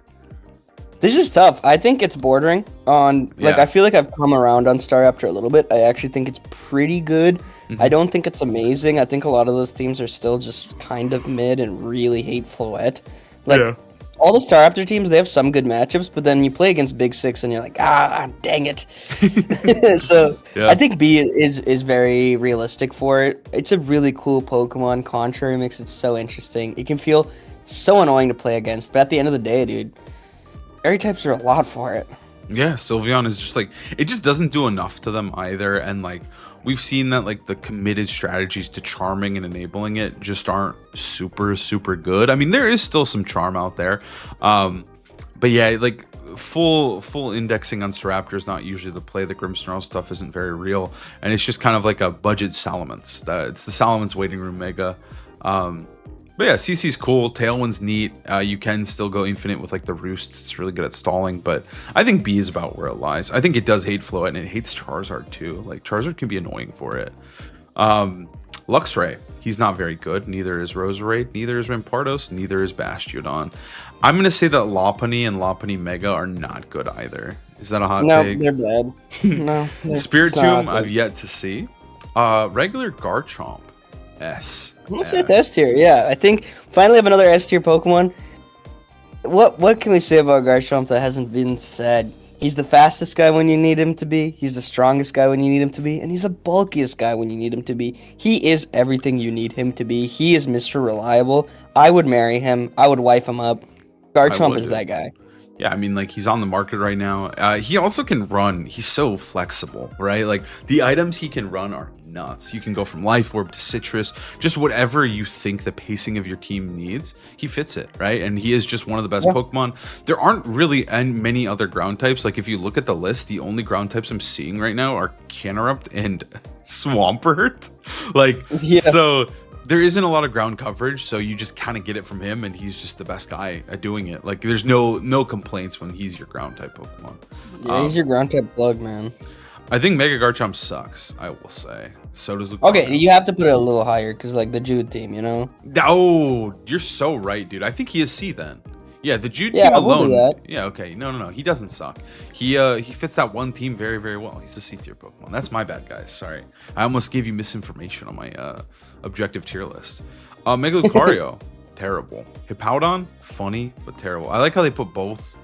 Speaker 2: This is tough. I think it's bordering on, like, I feel like I've come around on Staraptor a little bit. I actually think it's pretty good. I don't think it's amazing. I think a lot of those teams are still just kind of mid and really hate Floette. Like, all the Staraptor teams, they have some good matchups, but then you play against Big Six and you're like, dang it. So I think B is very realistic for it. It's a really cool Pokemon. Contrary makes it so interesting. It can feel so annoying to play against, but at the end of the day, dude, Airy types are a lot for it.
Speaker 1: Yeah, Sylveon is just like, it just doesn't do enough to them either. And like, we've seen that like the committed strategies to charming and enabling it just aren't super, super good. I mean, there is still some charm out there. But yeah, like full indexing on Staraptor is not usually the play. The Grimmsnarl stuff isn't very real. And it's just kind of like a budget Salamence. It's the Salamence Waiting Room Mega. But yeah, CC's cool. Tailwind's neat. You can still go infinite with like the Roosts. It's really good at stalling, but I think B is about where it lies. I think it does hate Floette, and it hates Charizard too. Like Charizard can be annoying for it. Luxray, he's not very good. Neither is Roserade. Neither is Rampardos. Neither is Bastiodon. I'm gonna say that Lopunny and Lopunny Mega are not good either. Is that a hot take?
Speaker 2: No, they're bad. No.
Speaker 1: Spiritomb, I've yet to see. Regular Garchomp, S.
Speaker 2: I'm gonna say it's S tier. Yeah, I think finally have another S tier Pokemon. What can we say about Garchomp that hasn't been said? He's the fastest guy when you need him to be. He's the strongest guy when you need him to be, and he's the bulkiest guy when you need him to be. He is everything you need him to be. He is Mr. Reliable. I would marry him. I would wife him up. Garchomp is that guy.
Speaker 1: Yeah, I mean, like, he's on the market right now. He also can run. He's so flexible, right? Like, the items he can run are nuts. You can go from Life Orb to Citrus, just whatever you think the pacing of your team needs, he fits it, right? And he is just one of the best Pokemon. There aren't really many other ground types. Like, if you look at the list, the only ground types I'm seeing right now are Canerupt and Swampert. Like, so there isn't a lot of ground coverage, so you just kind of get it from him, and he's just the best guy at doing it. Like, there's no complaints when he's your ground type Pokemon.
Speaker 2: Yeah, he's your ground type plug, man.
Speaker 1: I think Mega Garchomp sucks, I will say. So does Lucario.
Speaker 2: Okay, you have to put it a little higher, because, like, the Jude team, you know?
Speaker 1: Oh, you're so right, dude. I think he is C then. Yeah, the Jude
Speaker 2: Yeah,
Speaker 1: team
Speaker 2: we'll do
Speaker 1: alone.
Speaker 2: that.
Speaker 1: Yeah, okay. No. He doesn't suck. He fits that one team very, very well. He's a C tier Pokemon. That's my bad, guys. Sorry. I almost gave you misinformation on my objective tier list. Mega Lucario, terrible. Hippowdon, funny, but terrible. I like how they put both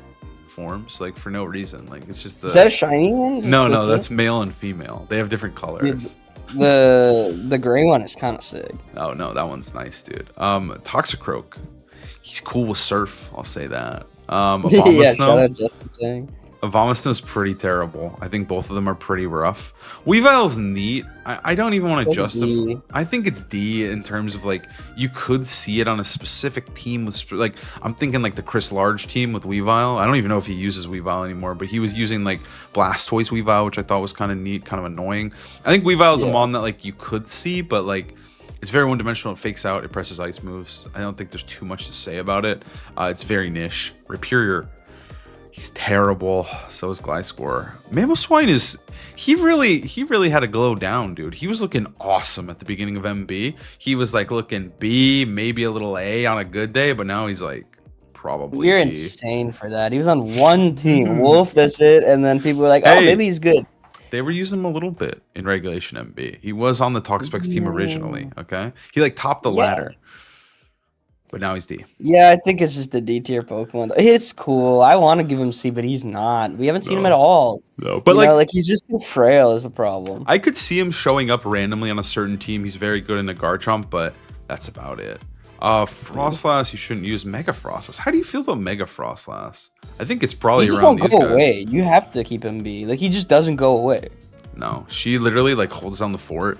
Speaker 1: forms, like, for no reason. Like, it's just the...
Speaker 2: Is that a shiny one? Just
Speaker 1: No,
Speaker 2: glitzy?
Speaker 1: that's male and female. They have different colors.
Speaker 2: The gray one is kind of sick.
Speaker 1: Oh, no, that one's nice, dude. Toxicroak. He's cool with Surf, I'll say that.
Speaker 2: Yeah, shout
Speaker 1: Abomasnow.
Speaker 2: out Justin saying.
Speaker 1: Abomasnow's pretty terrible. I think both of them are pretty rough. Weavile's neat. I don't even want to
Speaker 2: It's
Speaker 1: justify.
Speaker 2: D.
Speaker 1: I think it's D in terms of, like, you could see it on a specific team with, like, I'm thinking like the Chris Large team with Weavile. I don't even know if he uses Weavile anymore, but he was using like Blastoise Weavile, which I thought was kind of neat, kind of annoying. I think Weavile's a mon that like you could see, but like it's very one-dimensional. It fakes out. It presses ice moves. I don't think there's too much to say about it. It's very niche. Rhyperior. He's terrible. So is Gliscor. Mamoswine is... He really had a glow down, dude. He was looking awesome at the beginning of MB. He was like looking B, maybe a little A on a good day, but now he's like probably
Speaker 2: You're
Speaker 1: B.
Speaker 2: insane for that. He was on one team, Wolf, that's it, and then people were like, oh,
Speaker 1: Hey.
Speaker 2: maybe he's good.
Speaker 1: They were using him a little bit in regulation MB. He was on the Talkspecs team originally, okay? He like topped the ladder. But now he's D.
Speaker 2: Yeah, I think it's just the D tier Pokemon. It's cool. I want to give him C, but he's not. We haven't seen him at all.
Speaker 1: No, but
Speaker 2: You know, like he's just too frail is the problem.
Speaker 1: I could see him showing up randomly on a certain team. He's very good in a Garchomp, but that's about it. Frostlass, you shouldn't use Mega Frostlass. How do you feel about Mega Frostlass? I think it's probably
Speaker 2: He just
Speaker 1: around
Speaker 2: won't
Speaker 1: these
Speaker 2: go
Speaker 1: guys.
Speaker 2: away. You have to keep him B. Like he just doesn't go away.
Speaker 1: No, she literally like holds down the fort.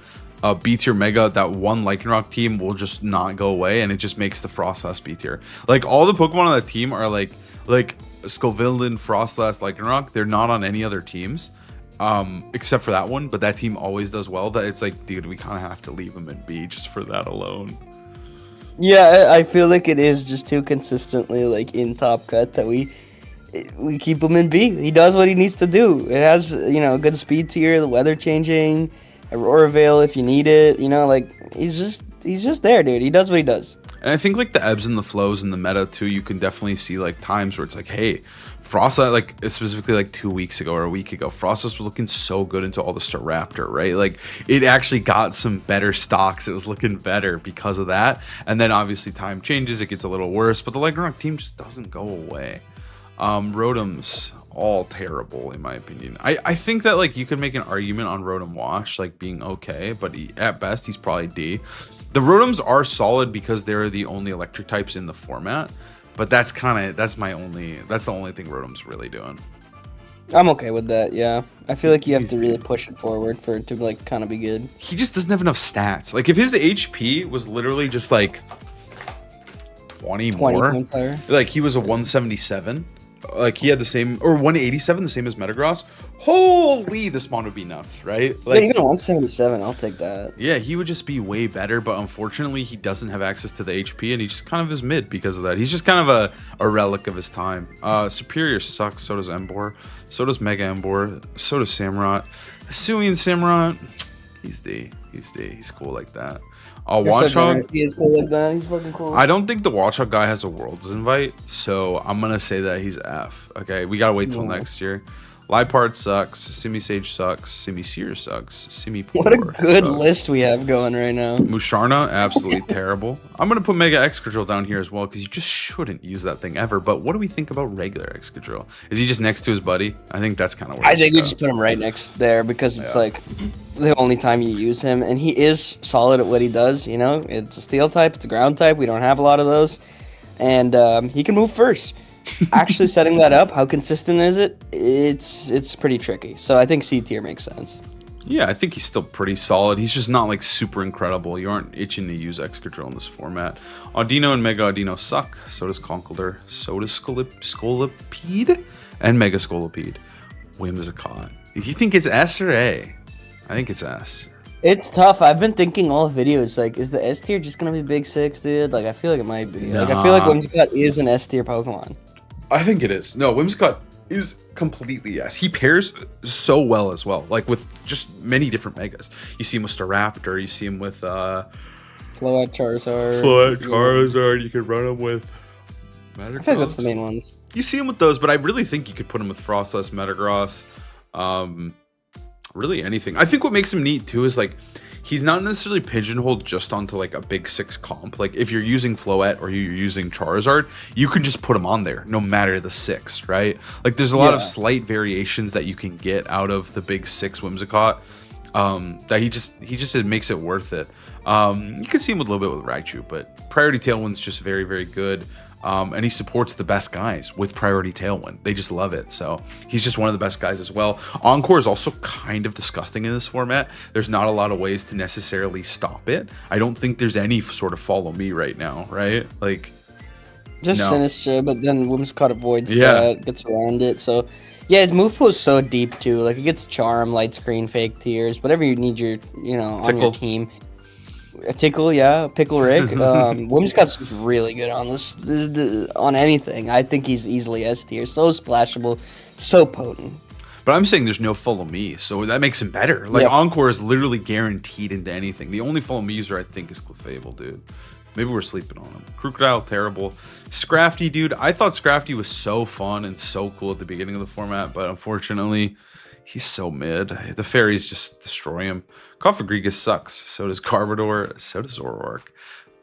Speaker 1: B tier Mega, that one Lycanroc team will just not go away, and it just makes the Frostlass B tier. Like all the Pokemon on that team are like Scovillain, Frostlass, Lycanroc. They're not on any other teams, except for that one. But that team always does well. That it's like, dude, we kind of have to leave him in B just for that alone.
Speaker 2: Yeah, I feel like it is just too consistently like in top cut that we keep him in B. He does what he needs to do. It has, you know, a good speed tier, the weather changing, Aurora Veil if you need it, you know, like he's just there, dude. He does what he does.
Speaker 1: And I think like the ebbs and the flows in the meta too, you can definitely see like times where it's like, hey, Frostlass, like specifically like 2 weeks ago or a week ago, Frostlass was looking so good into all the Staraptor, right? Like it actually got some better stocks. It was looking better because of that. And then obviously time changes, it gets a little worse, but the Lycanroc team just doesn't go away. Rotom's all terrible in my opinion. I think that like you could make an argument on Rotom Wash like being okay, but at best he's probably D. The Rotoms are solid because they're the only electric types in the format, but that's the only thing Rotom's really doing.
Speaker 2: I'm okay with that, yeah. I feel like you have to really push it forward for it to like kind of be good.
Speaker 1: He just doesn't have enough stats. Like if his HP was literally just like 20 more,
Speaker 2: points higher.
Speaker 1: like he was a 177, like he had the same, or 187, the same as Metagross. Holy, this mon would be nuts, right?
Speaker 2: Yeah,
Speaker 1: Like
Speaker 2: even 177, I'll take that.
Speaker 1: yeah, he would just be way better, but unfortunately he doesn't have access to the HP, and he just kind of is mid because of that. He's just kind of a relic of his time. Superior sucks, so does Emboar, so does Mega Emboar, so does Samurott. Hisuian Samurott, he's D. He's cool like that. Watchog,
Speaker 2: He is cool like that. He's fucking cool.
Speaker 1: I don't think the Watchog guy has a Worlds invite, so I'm gonna say that he's F. Okay, we gotta wait till next year. Liepard sucks. Simisage sucks. Simisear sucks. Simipour
Speaker 2: What a good
Speaker 1: sucks.
Speaker 2: list we have going right now.
Speaker 1: Musharna, absolutely terrible. I'm gonna put Mega Excadrill down here as well because you just shouldn't use that thing ever. But what do we think about regular Excadrill? Is he just next to his buddy? I think that's kind of where
Speaker 2: I think we just put him right next there because it's like the only time you use him, and he is solid at what he does. You know, it's a steel type, it's a ground type. We don't have a lot of those, and he can move first. Actually, setting that up, how consistent is it? It's pretty tricky. So I think C tier makes sense.
Speaker 1: Yeah, I think he's still pretty solid. He's just not like super incredible. You aren't itching to use Excadrill in this format. Audino and Mega Audino suck. So does Conkeldurr. So does Scolipede and Mega Scolipede. Whimsicott. Do you think it's S or A? I think it's S.
Speaker 2: It's tough. I've been thinking all videos, like, is the S tier just gonna be Big Six, dude? Like, I feel like it might be. Like, I feel like Whimsicott is an S tier Pokemon.
Speaker 1: I think it is. No, Whimsicott is completely yes. He pairs so well as well, like with just many different megas. You see him with Staraptor, you see him with
Speaker 2: Float Charizard.
Speaker 1: Charizard, you can run him with
Speaker 2: I feel like that's the
Speaker 1: Metagross.
Speaker 2: main ones.
Speaker 1: You see him with those, but I really think you could put him with Frostless, Metagross, really anything. I think what makes him neat too is like he's not necessarily pigeonholed just onto like a big 6 comp. Like if you're using Floette or you're using Charizard, you can just put him on there no matter the 6, right? Like there's a lot of slight variations that you can get out of the big 6 Whimsicott. That he just it makes it worth it. You can see him with a little bit with Raichu, but Priority Tailwind's just very, very good. And he supports the best guys with Priority Tailwind. They just love it. So he's just one of the best guys as well. Encore is also kind of disgusting in this format. There's not a lot of ways to necessarily stop it. I don't think there's any sort of follow me right now, right? Like,
Speaker 2: just
Speaker 1: no.
Speaker 2: Sinister, but then Whimsicott avoids that, gets around it. So, yeah, its move pool is so deep too. Like it gets Charm, Light Screen, Fake Tears, whatever you need on your team. A Tickle, yeah, Pickle Rick. Whimsicott's just really good on this, on anything. I think he's easily S tier. So splashable, so potent.
Speaker 1: But I'm saying there's no follow me, so that makes him better. Like Encore is literally guaranteed into anything. The only follow me user I think is Clefable, dude. Maybe we're sleeping on him. Crocodile, terrible. Scrafty, dude. I thought Scrafty was so fun and so cool at the beginning of the format, but unfortunately, he's so mid. The fairies just destroy him. Cofagrigus sucks. So does Garbodor. So does Zoroark.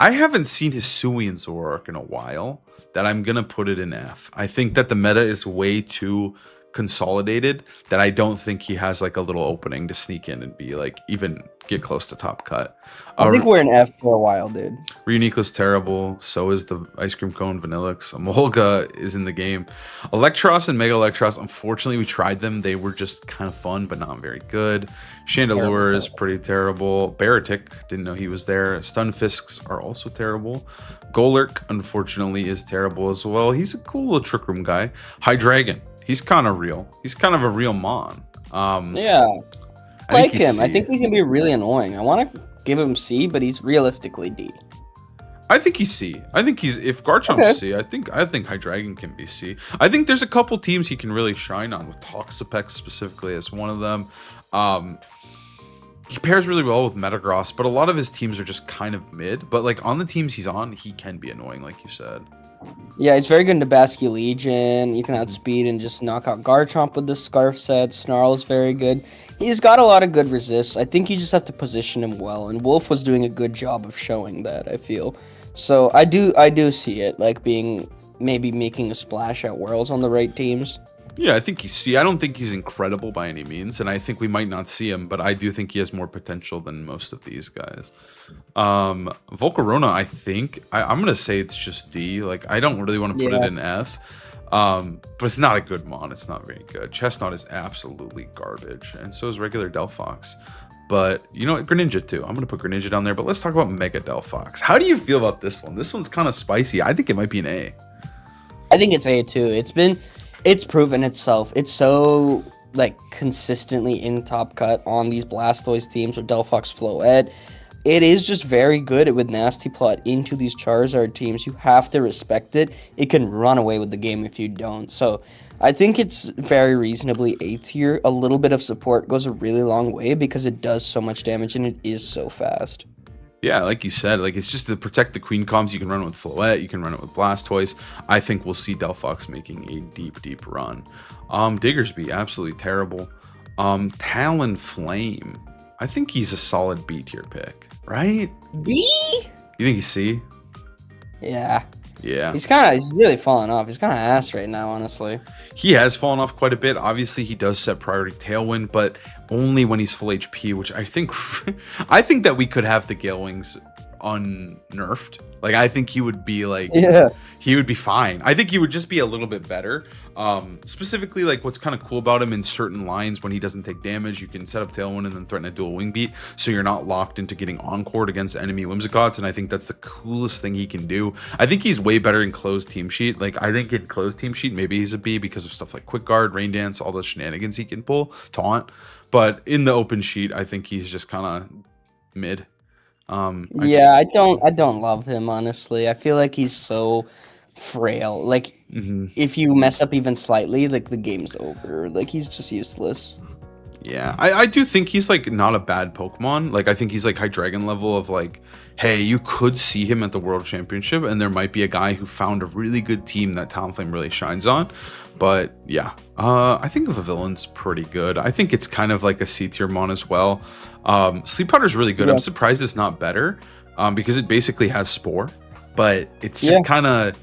Speaker 1: I haven't seen Hisuian Zoroark in a while that I'm going to put it in F. I think that the meta is way too consolidated that I don't think he has like a little opening to sneak in and be like even get close to top cut.
Speaker 2: I think we're in F for a while, dude.
Speaker 1: Reunique's terrible. So is the Ice Cream Cone Vanillix. Molga is in the game. Electros and Mega Electros, unfortunately, we tried them. They were just kind of fun, but not very good. Chandelure is pretty terrible. Baratic, didn't know he was there. Stunfisks are also terrible. Golurk, unfortunately, is terrible as well. He's a cool little Trick Room guy. Hydreigon, he's kind of real. He's kind of a real mon.
Speaker 2: Yeah. I like him. I think he can be really annoying. I want to give him C, but he's realistically D.
Speaker 1: I think he's C. I think he's if Garchomp's C. I think Hydreigon can be C. I think there's a couple teams he can really shine on, with Toxapex specifically as one of them. He pairs really well with Metagross, but a lot of his teams are just kind of mid. But like on the teams he's on, he can be annoying, like you said.
Speaker 2: Yeah, he's very good in Tabasco Legion. You can outspeed and just knock out Garchomp with the Scarf set. Snarl is very good. He's got a lot of good resists. I think you just have to position him well, and Wolf was doing a good job of showing that, I feel. So I do see it, like maybe making a splash at Worlds on the right teams.
Speaker 1: Yeah, I think he's C. I don't think he's incredible by any means, and I think we might not see him, but I do think he has more potential than most of these guys. Volcarona, I think I'm gonna say it's just D. Like I don't really want to put it in F. But it's not a good mon. It's not very good. Chestnut is absolutely garbage, and so is regular Delphox. But you know what, Greninja too. I'm gonna put Greninja down there. But let's talk about Mega Delphox. How do you feel about this one? This one's kind of spicy. I think it might be an A.
Speaker 2: I think it's A too. It's proven itself. It's so like consistently in top cut on these Blastoise teams or Delphox Floette. It is just very good with Nasty Plot into these Charizard teams. You have to respect it. It can run away with the game if you don't. So I think it's very reasonably A tier. A little bit of support goes a really long way because it does so much damage and it is so fast.
Speaker 1: Yeah, like you said, like it's just to protect the Queen Coms. You can run it with Floette, you can run it with Blastoise. I think we'll see Delphox making a deep run. Diggersby, absolutely terrible. Talonflame, I think he's a solid B tier pick, right?
Speaker 2: B?
Speaker 1: You think he's C?
Speaker 2: Yeah.
Speaker 1: Yeah.
Speaker 2: He's really falling off. He's kind of ass right now, honestly.
Speaker 1: He has fallen off quite a bit. Obviously, he does set priority Tailwind, but only when he's full HP, which I think that we could have the Gale Wings unnerfed. Like I think he would be like he would be fine. I think he would just be a little bit better. Specifically, like what's kind of cool about him in certain lines when he doesn't take damage, you can set up Tailwind and then threaten a dual wing beat, so you're not locked into getting Encored against enemy Whimsicots, and I think that's the coolest thing he can do. I think he's way better in closed team sheet. Like I think in closed team sheet maybe he's a B because of stuff like Quick Guard, Rain Dance, all the shenanigans he can pull, Taunt. But in the open sheet, I think he's just kind of mid.
Speaker 2: I don't love him, honestly. I feel like he's so frail. Like if you mess up even slightly, like the game's over. Like he's just useless.
Speaker 1: Yeah, I do think he's like not a bad Pokemon. Like I think he's like high dragon level of like, hey, you could see him at the World Championship, and there might be a guy who found a really good team that Talonflame really shines on. But yeah, I think the villain's pretty good. I think it's kind of like a C tier mon as well. Sleep Powder's really good.
Speaker 2: Yeah.
Speaker 1: I'm surprised it's not better, because it basically has Spore, but it's
Speaker 2: Yeah.
Speaker 1: just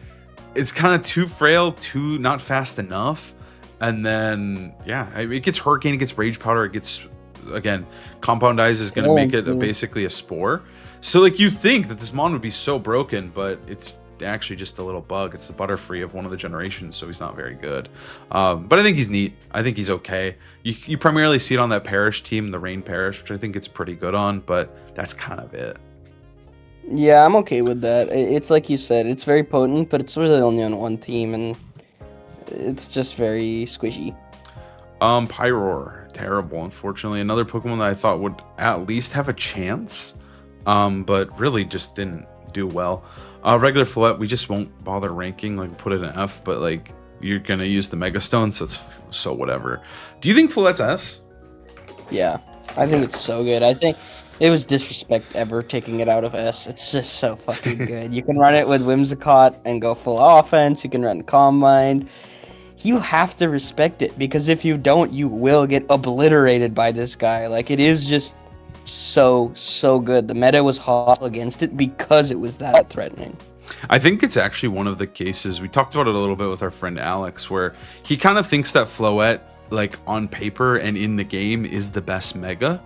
Speaker 1: it's kind of too frail, too not fast enough. And then, yeah, it gets Hurricane, it gets Rage Powder, it gets, again, Compound Eyes is going to make it basically a Spore. So, like, you think that this Mon would be so broken, but it's actually just a little bug. It's the Butterfree of one of the generations, so he's not very good. But I think he's neat. I think he's okay. You primarily see it on that Parish team, the Rain Parish, which I think it's pretty good on, but that's kind of it.
Speaker 2: Yeah, I'm okay with that. It's like you said, it's very potent, but it's really only on one team, and it's just very squishy.
Speaker 1: Pyroar, terrible, unfortunately. Another Pokemon that I thought would at least have a chance, but really just didn't do well. Regular Floette, we just won't bother ranking, like put it in F, but like you're gonna use the Mega Stone, so it's so whatever. Do you think Floette's S?
Speaker 2: Yeah, I think it's so good. I think it was disrespect ever taking it out of S. It's just so fucking good. You can run it with Whimsicott and go full offense. You can run Calm Mind. You have to respect it, because if you don't, you will get obliterated by this guy. Like, it is just so good. The meta was hostile against it because it was that threatening.
Speaker 1: I think it's actually one of the cases, we talked about it a little bit with our friend Alex, where he kind of thinks that Floette, like on paper and in the game, is the best Mega,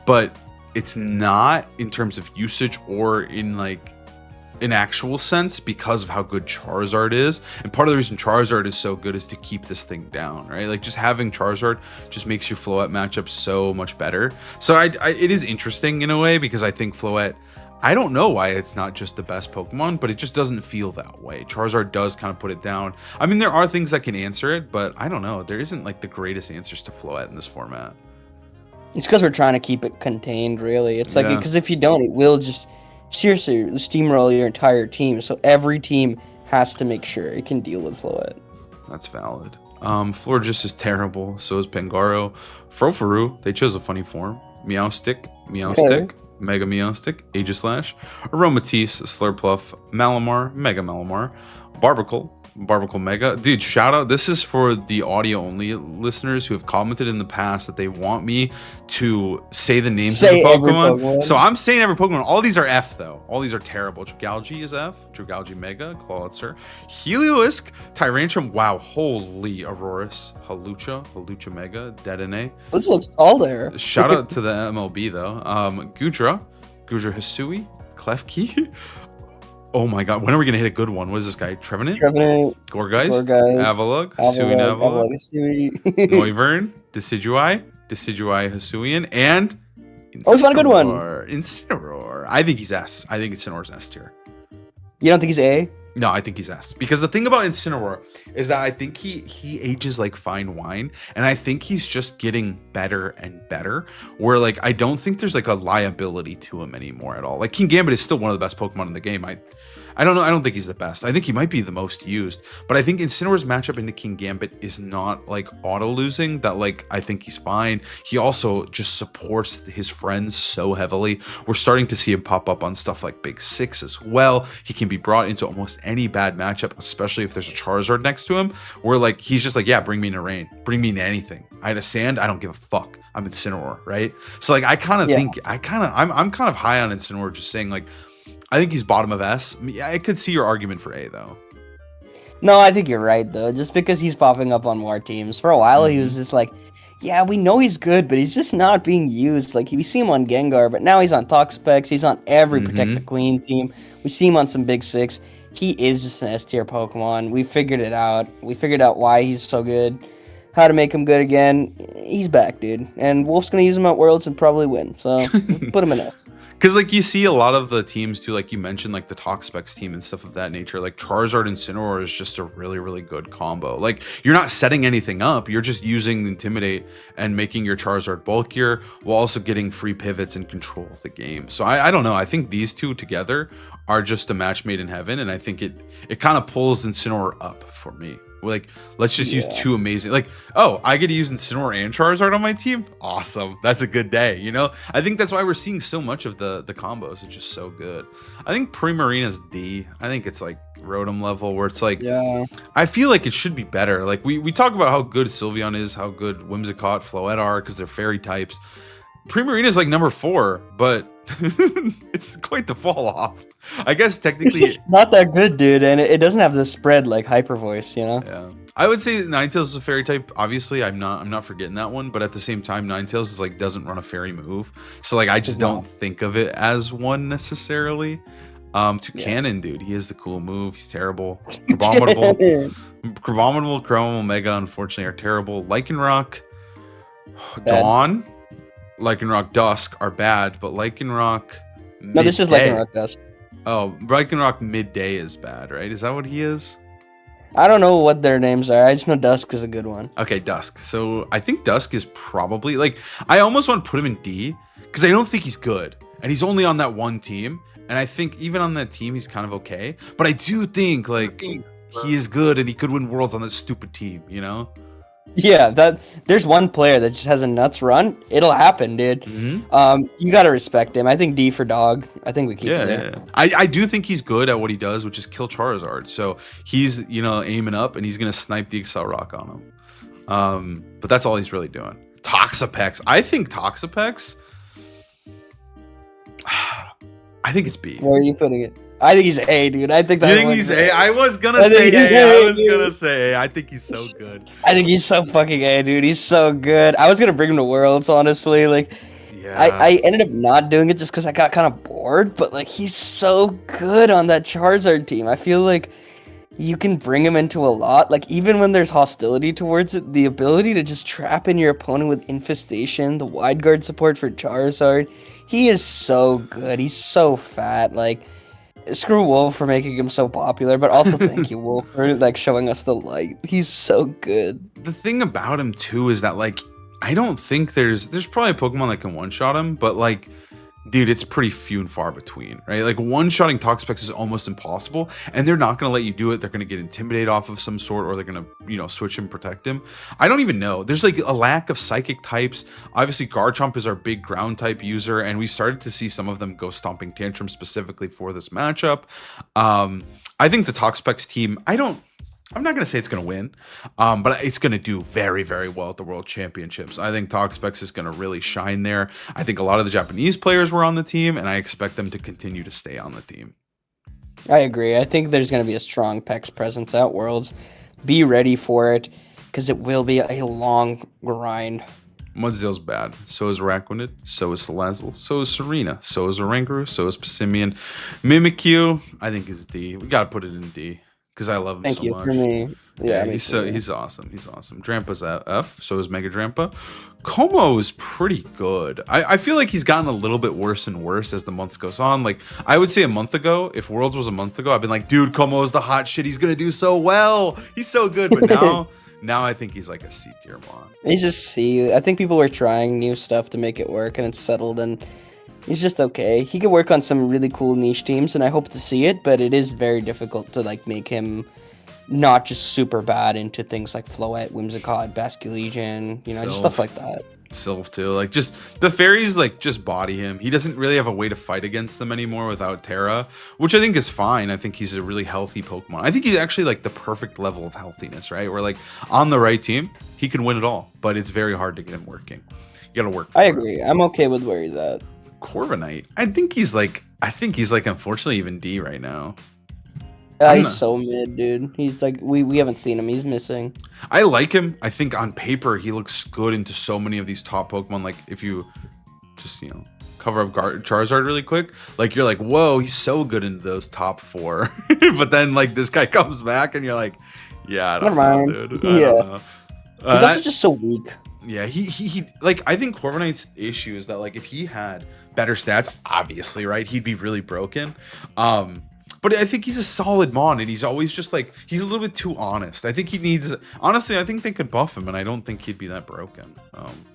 Speaker 1: but it's not in terms of usage or in like an actual sense, because of how good Charizard is. And part of the reason Charizard is so good is to keep this thing down, right? Like just having Charizard just makes your Floette matchup so much better. So it is interesting in a way, because I think Floette, I don't know why it's not just the best Pokemon, but it just doesn't feel that way. Charizard does kind of put it down. I mean, there are things that can answer it, but I don't know. There isn't like the greatest answers to Floette in this format.
Speaker 2: It's because we're trying to keep it contained, really. It's like, because if you don't, it will just seriously steamroll your entire team. So every team has to make sure it can deal with Floette.
Speaker 1: That's valid. Florges is terrible. So is Pangaro. Frofaru, they chose a funny form. Meowstic, Mega Meowstic, Aegislash, Aromatisse, Slurpluff, Malamar, Mega Malamar, Barbicle Mega. Dude, shout out. This is for the audio only listeners who have commented in the past that they want me to say the names of the Pokemon. So I'm saying every Pokemon. All these are F though. All these are terrible. Dragalge is F. Dragalge Mega, Clawitzer, Heliolisk, Tyrantrum. Wow, holy Aurorus, Halucha Mega, Dedenne.
Speaker 2: This looks tall there.
Speaker 1: Shout out to the MLB though. Gudra Hisui, Klefki. Oh my god, when are we gonna hit a good one? What is this guy? Trevenant? Gorgeist? Avalugg? Hisuian Avalugg? Noivern? Decidueye? Hisuian? And
Speaker 2: Incineroar. Oh, we found a good one.
Speaker 1: Incineroar. I think he's S. I think Incineroar's S tier.
Speaker 2: You don't think he's A?
Speaker 1: No, I think he's S. Because the thing about Incineroar is that I think he ages like fine wine, and I think he's just getting better and better. Where like I don't think there's like a liability to him anymore at all. Like King Gambit is still one of the best Pokemon in the game. I don't know. I don't think he's the best. I think he might be the most used. But I think Incineroar's matchup into King Gambit is not like auto losing. That like I think he's fine. He also just supports his friends so heavily. We're starting to see him pop up on stuff like Big Six as well. He can be brought into almost any bad matchup, especially if there's a Charizard next to him. Where like he's just like, yeah, bring me into rain, bring me into anything. I had a sand. I don't give a fuck. I'm Incineroar, right? So like I kind of think I'm kind of high on Incineroar, just saying like. I think he's bottom of S. I could see your argument for A, though.
Speaker 2: No, I think you're right, though. Just because he's popping up on more teams. For a while, he was just like, yeah, we know he's good, but he's just not being used. Like, we see him on Gengar, but now he's on Toxapex. He's on every Protect the Queen team. We see him on some Big Six. He is just an S-tier Pokemon. We figured it out. We figured out why he's so good, how to make him good again. He's back, dude. And Wolf's going to use him at Worlds and probably win. So, put him in F.
Speaker 1: Because, like, you see a lot of the teams, too, like you mentioned, like the Toxapex team and stuff of that nature. Like, Charizard and Incineroar is just a really, really good combo. Like, you're not setting anything up. You're just using Intimidate and making your Charizard bulkier while also getting free pivots and control of the game. So, I don't know. I think these two together are just a match made in heaven. And I think it kind of pulls Incineroar up for me. Like, let's just use
Speaker 2: Yeah.
Speaker 1: two amazing. Like, oh, I get to use Incineroar and Charizard on my team. Awesome, that's a good day. You know, I think that's why we're seeing so much of the combos. It's just so good. I think Primarina's D. I think it's like Rotom level where it's like,
Speaker 2: Yeah.
Speaker 1: I feel like it should be better. Like we talk about how good Sylveon is, how good Whimsicott, Floette are because they're fairy types. Primarina is like number 4, but it's quite the fall off. I guess
Speaker 2: It's
Speaker 1: technically,
Speaker 2: just not that good, dude, and it doesn't have the spread like Hyper Voice, you know?
Speaker 1: yeah. I would say Ninetales is a fairy type. Obviously, I'm not forgetting that one, but at the same time, Ninetales is like doesn't run a fairy move, so like I just don't think of it as one necessarily. Toucannon, dude, he has the cool move. He's terrible. Crabominable, Chrome, Omega, unfortunately, are terrible. Lycanroc,
Speaker 2: Bad.
Speaker 1: Dawn, Lycanroc, Dusk are bad, but Lycanroc.
Speaker 2: No, this is Lycanroc Dust.
Speaker 1: Oh, Lycanroc midday is bad, right? Is that what he is?
Speaker 2: I don't know what their names are. I just know Dusk is a good one.
Speaker 1: Okay, Dusk. So I think Dusk is probably like I almost want to put him in D because I don't think he's good, and he's only on that one team. And I think even on that team, he's kind of okay. But I do think like he is good, and he could win worlds on this stupid team. You know?
Speaker 2: Yeah, there's one player that just has a nuts run. It'll happen, dude.
Speaker 1: Mm-hmm.
Speaker 2: You gotta respect him. I think D for dog. I think we keep it there.
Speaker 1: Yeah. I do think he's good at what he does, which is kill Charizard. So he's aiming up, and he's gonna snipe the Excel Rock on him. But that's all he's really doing. Toxapex. I think Toxapex. I think it's B.
Speaker 2: Where are you putting it? I think he's A, dude. I think that.
Speaker 1: You think he's A? I was gonna say A. I was gonna say A. I think he's so good.
Speaker 2: I think he's so fucking A, dude. He's so good. I was gonna bring him to Worlds, honestly. Like,
Speaker 1: yeah.
Speaker 2: I ended up not doing it just because I got kind of bored. But like, he's so good on that Charizard team. I feel like you can bring him into a lot. Like, even when there's hostility towards it, the ability to just trap in your opponent with Infestation, the wide guard support for Charizard. He is so good. He's so fat. Like, screw Wolf for making him so popular, but also thank you, Wolf, for like showing us the light. He's so good.
Speaker 1: The thing about him too is that like I don't think there's probably a Pokemon that can one-shot him, but like, dude, it's pretty few and far between, right? Like one-shotting Toxapex is almost impossible, and they're not gonna let you do it. They're gonna get intimidated off of some sort, or they're gonna switch him, protect him. I don't even know. There's like a lack of psychic types. Obviously, Garchomp is our big ground type user, and we started to see some of them go stomping tantrum specifically for this matchup. I think the Toxapex team. I'm not going to say it's going to win, but it's going to do very, very well at the World Championships. I think Toxapex is going to really shine there. I think a lot of the Japanese players were on the team, and I expect them to continue to stay on the team.
Speaker 2: I agree. I think there's going to be a strong PEX presence at Worlds. Be ready for it, because it will be a long grind.
Speaker 1: Mudsdale's bad. So is Araquanid. So is Salazzle. So is Serena. So is Oranguru. So is Passimian. Mimikyu, I think is D. We got to put it in D. Because I love him
Speaker 2: Thank
Speaker 1: so
Speaker 2: you
Speaker 1: much.
Speaker 2: for me. Yeah,
Speaker 1: he's awesome. He's awesome. Drampa's F, so is Mega Drampa. Como is pretty good. I feel like he's gotten a little bit worse and worse as the months goes on. Like, I would say a month ago, if Worlds was a month ago, I've been like, dude, Como is the hot shit. He's gonna do so well. He's so good. But now I think he's like a C tier mon.
Speaker 2: He's just C. I think people were trying new stuff to make it work, and it's settled, and he's just okay. He could work on some really cool niche teams, and I hope to see it, but it is very difficult to like make him not just super bad into things like Floette, Whimsicott, Basculegion, just stuff like that.
Speaker 1: Sylph too. Like, just the fairies like just body him. He doesn't really have a way to fight against them anymore without Terra, which I think is fine. I think he's a really healthy Pokemon. I think he's actually like the perfect level of healthiness, right? Where like on the right team, he can win it all, but it's very hard to get him working. You gotta work.
Speaker 2: I agree. I'm okay with where he's at.
Speaker 1: Corviknight. I think he's like unfortunately even D right now.
Speaker 2: He's so mid, dude. He's like we haven't seen him. He's missing.
Speaker 1: I like him. I think on paper he looks good into so many of these top Pokemon. Like if you just cover up Charizard really quick, like you're like, whoa, he's so good into those top 4. But then like this guy comes back and you're like, yeah, I don't know, dude. I don't know.
Speaker 2: He's also just so weak.
Speaker 1: Yeah, he like I think Corviknight's issue is that like if he had better stats, obviously, right, he'd be really broken. But I think he's a solid mon, and he's always just like he's a little bit too honest. I think he needs honestly. I think they could buff him, and I don't think he'd be that broken.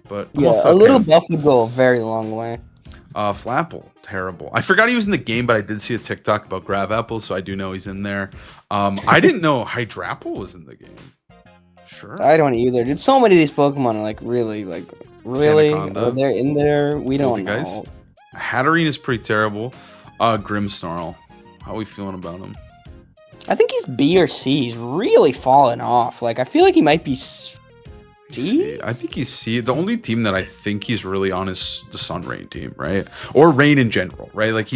Speaker 1: But
Speaker 2: yeah, a little buff would go a very long way.
Speaker 1: Flapple, terrible. I forgot he was in the game, but I did see a TikTok about Grav Apple, so I do know he's in there. I didn't know Hydrapple was in the game. Sure.
Speaker 2: I don't either. Dude, so many of these Pokemon are really,
Speaker 1: Sandaconda.
Speaker 2: are they in there? We don't know.
Speaker 1: Poltergeist. Hatterene is pretty terrible. Grimmsnarl. How are we feeling about him?
Speaker 2: I think he's B or C. He's really fallen off. Like, I feel like he might be C?
Speaker 1: I think he's C. The only team that I think he's really on is the Sun Rain team, right? Or Rain in general, right? Like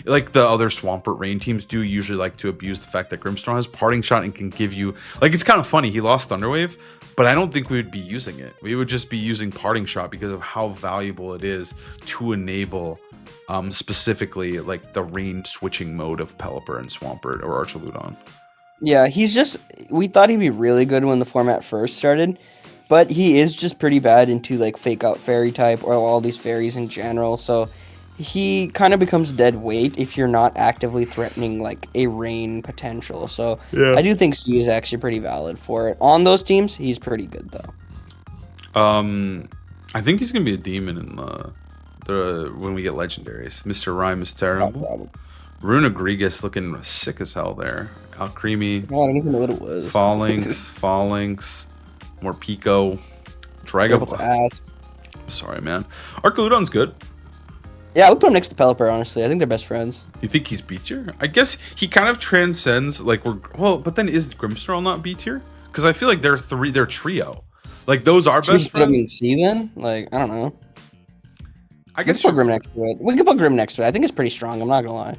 Speaker 1: like the other Swampert Rain teams do usually like to abuse the fact that Grimmsnarl has Parting Shot and can give you, like, it's kind of funny. He lost Thunderwave, but I don't think we would be using it. We would just be using Parting Shot because of how valuable it is to enable specifically like the rain switching mode of Pelipper and Swampert or Archaludon.
Speaker 2: Yeah, we thought he'd be really good when the format first started, but he is just pretty bad into like fake out fairy type or all these fairies in general. So he kind of becomes dead weight if you're not actively threatening like a rain potential. So
Speaker 1: Yeah.
Speaker 2: I do think C is actually pretty valid for it. On those teams, he's pretty good though.
Speaker 1: I think he's gonna be a demon in the when we get legendaries. Mr. Rhyme is terrible. Runa Grigas looking sick as hell there. Alcremie.
Speaker 2: Oh, I don't even know what it was.
Speaker 1: Phalanx, more Pico, Dragapult.
Speaker 2: Ass.
Speaker 1: Sorry, man. Archaludon's good.
Speaker 2: Yeah, I would put him next to Pelipper, honestly. I think they're best friends.
Speaker 1: You think he's B tier? I guess he kind of transcends, like, but then is Grimmsnarl not B tier? Because I feel like they're trio. Like, those are best friends.
Speaker 2: Should we C then? Like, I don't know.
Speaker 1: I guess
Speaker 2: we can put Grim next to it. We can put Grim next to it. I think it's pretty strong. I'm not gonna lie.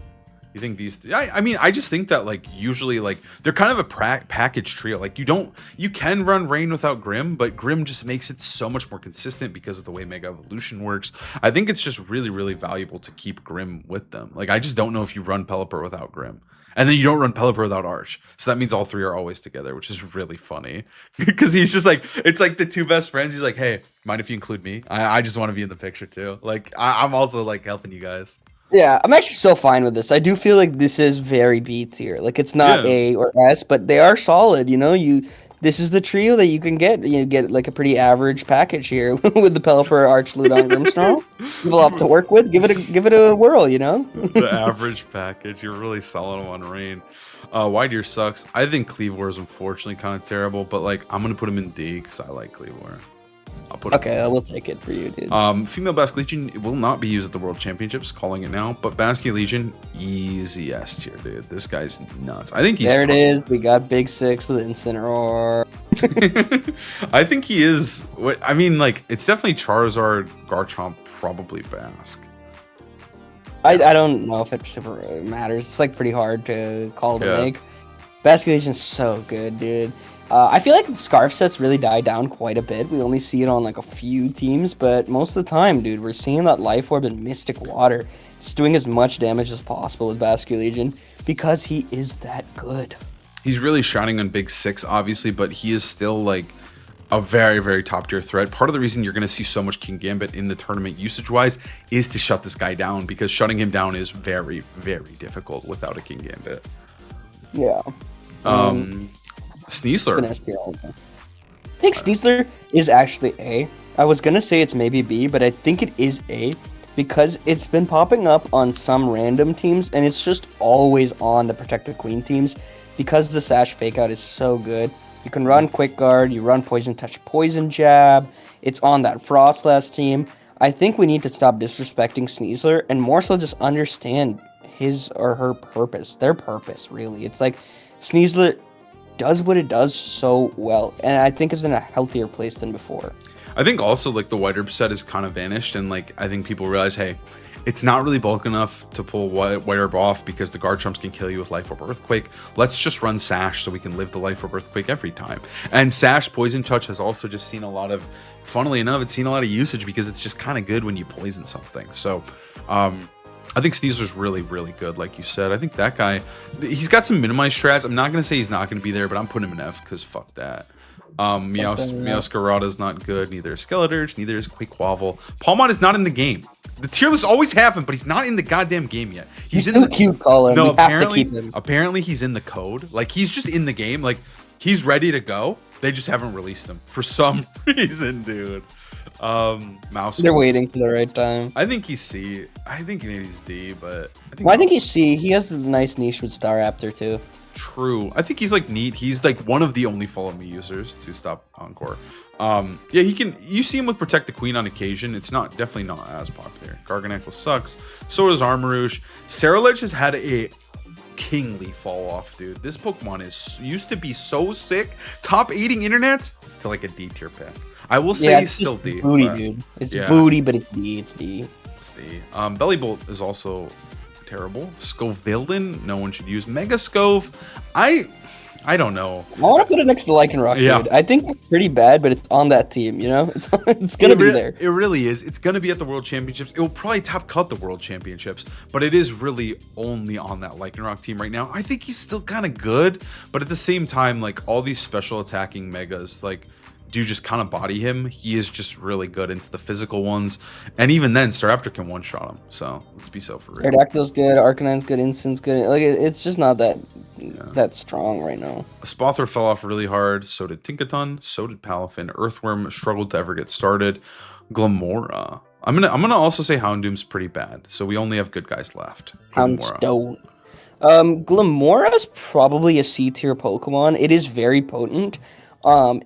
Speaker 1: You think these? I mean, I just think that like usually like they're kind of a package trio. Like you can run Rain without Grim, but Grim just makes it so much more consistent because of the way Mega Evolution works. I think it's just really, really valuable to keep Grim with them. Like I just don't know if you run Pelipper without Grim. And then you don't run Pelipper without Arch. So that means all three are always together, which is really funny. Because he's just like, it's like the two best friends. He's like, hey, mind if you include me? I just want to be in the picture too. Like, I'm also like helping you guys.
Speaker 2: Yeah, I'm actually so fine with this. I do feel like this is very B tier. Like, it's not A or S, but they are solid. You know, this is the trio that you can get. You get like a pretty average package here with the Pelipper, Archaludon, Grimmsnarl. You have a lot to work with. Give it a whirl, you know?
Speaker 1: The average package. You're really solid on Rain. Widear sucks. I think Cleavor is unfortunately kind of terrible, but like I'm gonna put him in D because I like Cleavor. I'll put
Speaker 2: okay, I will take it for you, dude.
Speaker 1: Female Basque Legion will not be used at the World Championships, calling it now, but Basque Legion, easy S tier, dude. This guy's nuts. I think he's
Speaker 2: there. It is. We got Big Six with Incineroar.
Speaker 1: I think he is. What I mean, like it's definitely Charizard, Garchomp, probably Basque.
Speaker 2: I don't know if it super matters. It's like pretty hard to call to make. Basque Legion's so good, dude. I feel like the Scarf sets really died down quite a bit. We only see it on like a few teams, but most of the time, dude, we're seeing that Life Orb and Mystic Water just doing as much damage as possible with Basque Legion because he is that good.
Speaker 1: He's really shining on Big Six, obviously, but he is still like a very, very top tier threat. Part of the reason you're going to see so much King Gambit in the tournament usage wise is to shut this guy down because shutting him down is very, very difficult without a King Gambit.
Speaker 2: Yeah.
Speaker 1: Sneasler.
Speaker 2: I think Sneasler is actually A. I was gonna say it's maybe B, but I think it is A because it's been popping up on some random teams and it's just always on the Protect the Queen teams because the Sash Fake Out is so good. You can run Quick Guard, you run Poison Touch, Poison Jab. It's on that Frostless team. I think we need to stop disrespecting Sneasler and more so just understand his or her purpose. Their purpose, really. It's like Sneasler does what it does so well, and I think is in a healthier place than before.
Speaker 1: I think also like the White Herb set is kind of vanished, and like I think people realize, hey, it's not really bulk enough to pull White Herb off because the Garchomps can kill you with Life Orb Earthquake. Let's just run Sash so we can live the Life Orb Earthquake every time. And Sash Poison Touch has also just seen a lot of, funnily enough, it's seen a lot of usage because it's just kind of good when you poison something. So I think Sneasler's really, really good, like you said. I think that guy, he's got some minimized strats. I'm not going to say he's not going to be there, but I'm putting him in F because fuck that. Meowscarada's not good. Neither is Skeledirge. Neither is Quaquaval. Palmon is not in the game. The tier lists always have him, but he's not in the goddamn game yet. He's in
Speaker 2: too
Speaker 1: the
Speaker 2: cute, Colin.
Speaker 1: No,
Speaker 2: we have to keep him.
Speaker 1: Apparently he's in the code. Like he's just in the game. Like he's ready to go. They just haven't released him for some reason, dude. Mouse
Speaker 2: They're
Speaker 1: Hole.
Speaker 2: waiting for the right time.
Speaker 1: I think he's C. I think maybe he's D, but I think
Speaker 2: Well, I think
Speaker 1: Mouse
Speaker 2: he's C. He has a nice niche with Star Raptor too.
Speaker 1: True. I think he's like neat. He's like one of the only follow me users to stop Encore. Yeah, he can. You see him with Protect the Queen on occasion. It's not definitely not as popular. Garganacl sucks. So does Armarouge. Ceruledge has had a kingly fall off, dude. This Pokemon is used to be so sick. Top aiding internets to like a D tier pick. I will say he's still D.
Speaker 2: Booty, dude. It's booty, but it's D. It's D.
Speaker 1: It's D. Bellybolt is also terrible. Scovilden, no one should use. Mega Scove, I don't know.
Speaker 2: I want to put it next to Lycanroc, dude. I think it's pretty bad, but it's on that team, you know? It's gonna be there.
Speaker 1: It really is. It's gonna be at the World Championships. It will probably top cut the World Championships, but it is really only on that Lycanroc team right now. I think he's still kind of good, but at the same time, like all these special attacking megas, like do just kind of body him. He is just really good into the physical ones, and even then, Staraptor can one-shot him. So let's be so for real.
Speaker 2: Aerodactyl's good, Arcanine's good, Instant's good. Like it's just not that strong right now.
Speaker 1: Spothor fell off really hard. So did Tinkaton. So did Palafin. Earthworm struggled to ever get started. Glamora. I'm gonna also say Houndoom's pretty bad. So we only have good guys left.
Speaker 2: Houndstone. Glamora's probably a C tier Pokemon. It is very potent.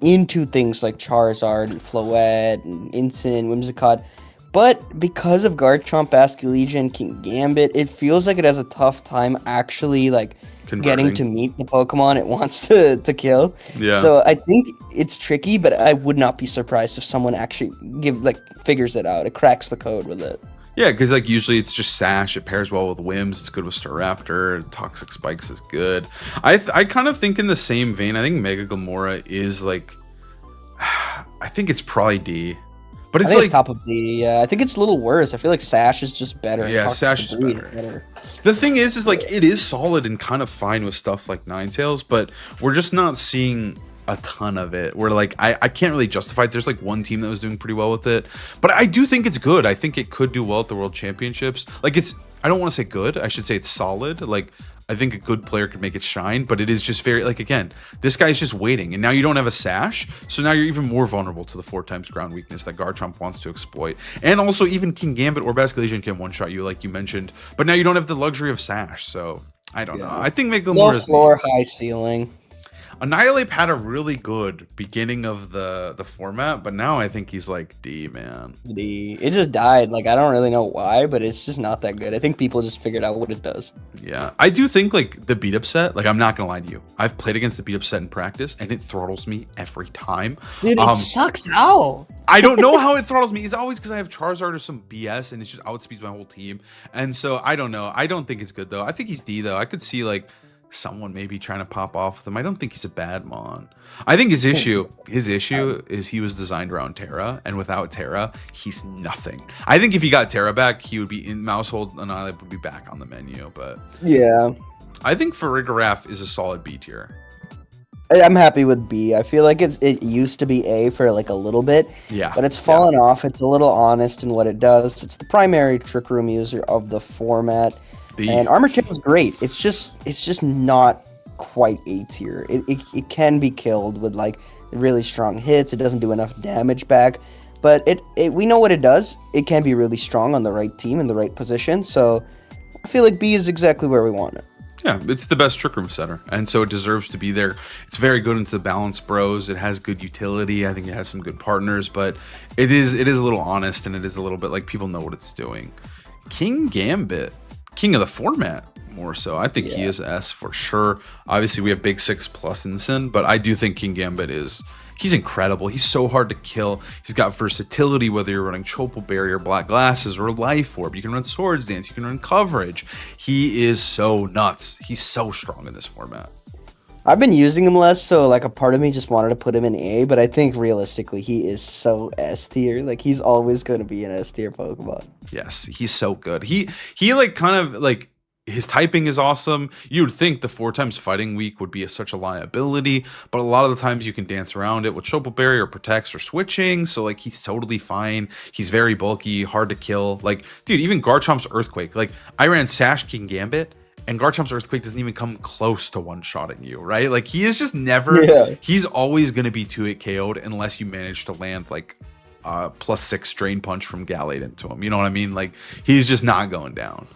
Speaker 2: Into things like Charizard and Floette and Instant, Whimsicott. But because of Garchomp, Basculegia, and King Gambit, it feels like it has a tough time actually like getting to meet the Pokemon it wants to kill.
Speaker 1: Yeah.
Speaker 2: So I think it's tricky, but I would not be surprised if someone actually figures it out. It cracks the code with it.
Speaker 1: Yeah, because like usually it's just Sash. It pairs well with Wims. It's good with Staraptor. Toxic Spikes is good. I kind of think in the same vein. I think Mega Glamora is like, I think it's probably D, but it's like
Speaker 2: top of D. Yeah, I think it's a little worse. I feel like Sash is just better.
Speaker 1: Yeah, Sash is better. The thing is like it is solid and kind of fine with stuff like Ninetales, but we're just not seeing a ton of it. Where like I can't really justify it. There's like one team that was doing pretty well with it, but I do think it's good. I think it could do well at the World Championships. Like I don't want to say good, I should say it's solid. Like I think a good player could make it shine, but it is just very like, again, this guy's just waiting, and now you don't have a Sash, so now you're even more vulnerable to the 4x ground weakness that Garchomp wants to exploit. And also even King Gambit or Basculegion can one-shot you like you mentioned, but now you don't have the luxury of Sash, so I don't know. I think Mega Glamora is
Speaker 2: floor, high ceiling.
Speaker 1: Annihilate had a really good beginning of the format, but now I think he's like D, man.
Speaker 2: D. It just died. Like I don't really know why, but it's just not that good. I think people just figured out what it does.
Speaker 1: Yeah, I do think like the beat up set. Like I'm not gonna lie to you, I've played against the beat up set in practice, and it throttles me every time.
Speaker 2: Dude, it sucks out.
Speaker 1: I don't know how it throttles me. It's always because I have Charizard or some BS, and it just outspeeds my whole team. And so I don't know. I don't think it's good though. I think he's D though. I could see like someone maybe trying to pop off with him. I don't think he's a bad mon. I think his issue is he was designed around Terra, and without Terra, he's nothing. I think if he got Terra back, he would be in Mousehold, and I would be back on the menu. But
Speaker 2: yeah,
Speaker 1: I think Farigiraf is a solid B tier.
Speaker 2: I'm happy with B. I feel like it used to be A for like a little bit, but it's fallen off. It's a little honest in what it does. It's the primary Trick Room user of the format. And Armor Tail is great. It's just not quite A tier. It can be killed with like really strong hits. It doesn't do enough damage back, but we know what it does. It can be really strong on the right team in the right position. So I feel like B is exactly where we want it.
Speaker 1: Yeah, it's the best Trick Room setter, and so it deserves to be there. It's very good into the Balance Bros. It has good utility. I think it has some good partners, but it is a little honest, and it is a little bit like people know what it's doing. King Gambit. King of the format, more so. I think he is S for sure. Obviously, we have Big 6 plus Instant, but I do think King Gambit he's incredible. He's so hard to kill. He's got versatility, whether you're running Chople Barrier, Black Glasses, or Life Orb. You can run Swords Dance. You can run Coverage. He is so nuts. He's so strong in this format.
Speaker 2: I've been using him less, so like a part of me just wanted to put him in A, but I think realistically he is so S tier. Like he's always going to be an S tier Pokemon.
Speaker 1: Yes, he's so good. He like kind of like his typing is awesome. You would think the 4x Fighting Weak would be such a liability, but a lot of the times you can dance around it with Chople Berry or Protects or switching. So like he's totally fine. He's very bulky, hard to kill. Like dude, even Garchomp's Earthquake. Like I ran Sash King Gambit, and Garchomp's Earthquake doesn't even come close to one-shotting you, right? Like he is just never. He's always gonna be 2-hit KO'd unless you manage to land like +6 drain punch from Gallade into him. You know what I mean? Like, he's just not going down.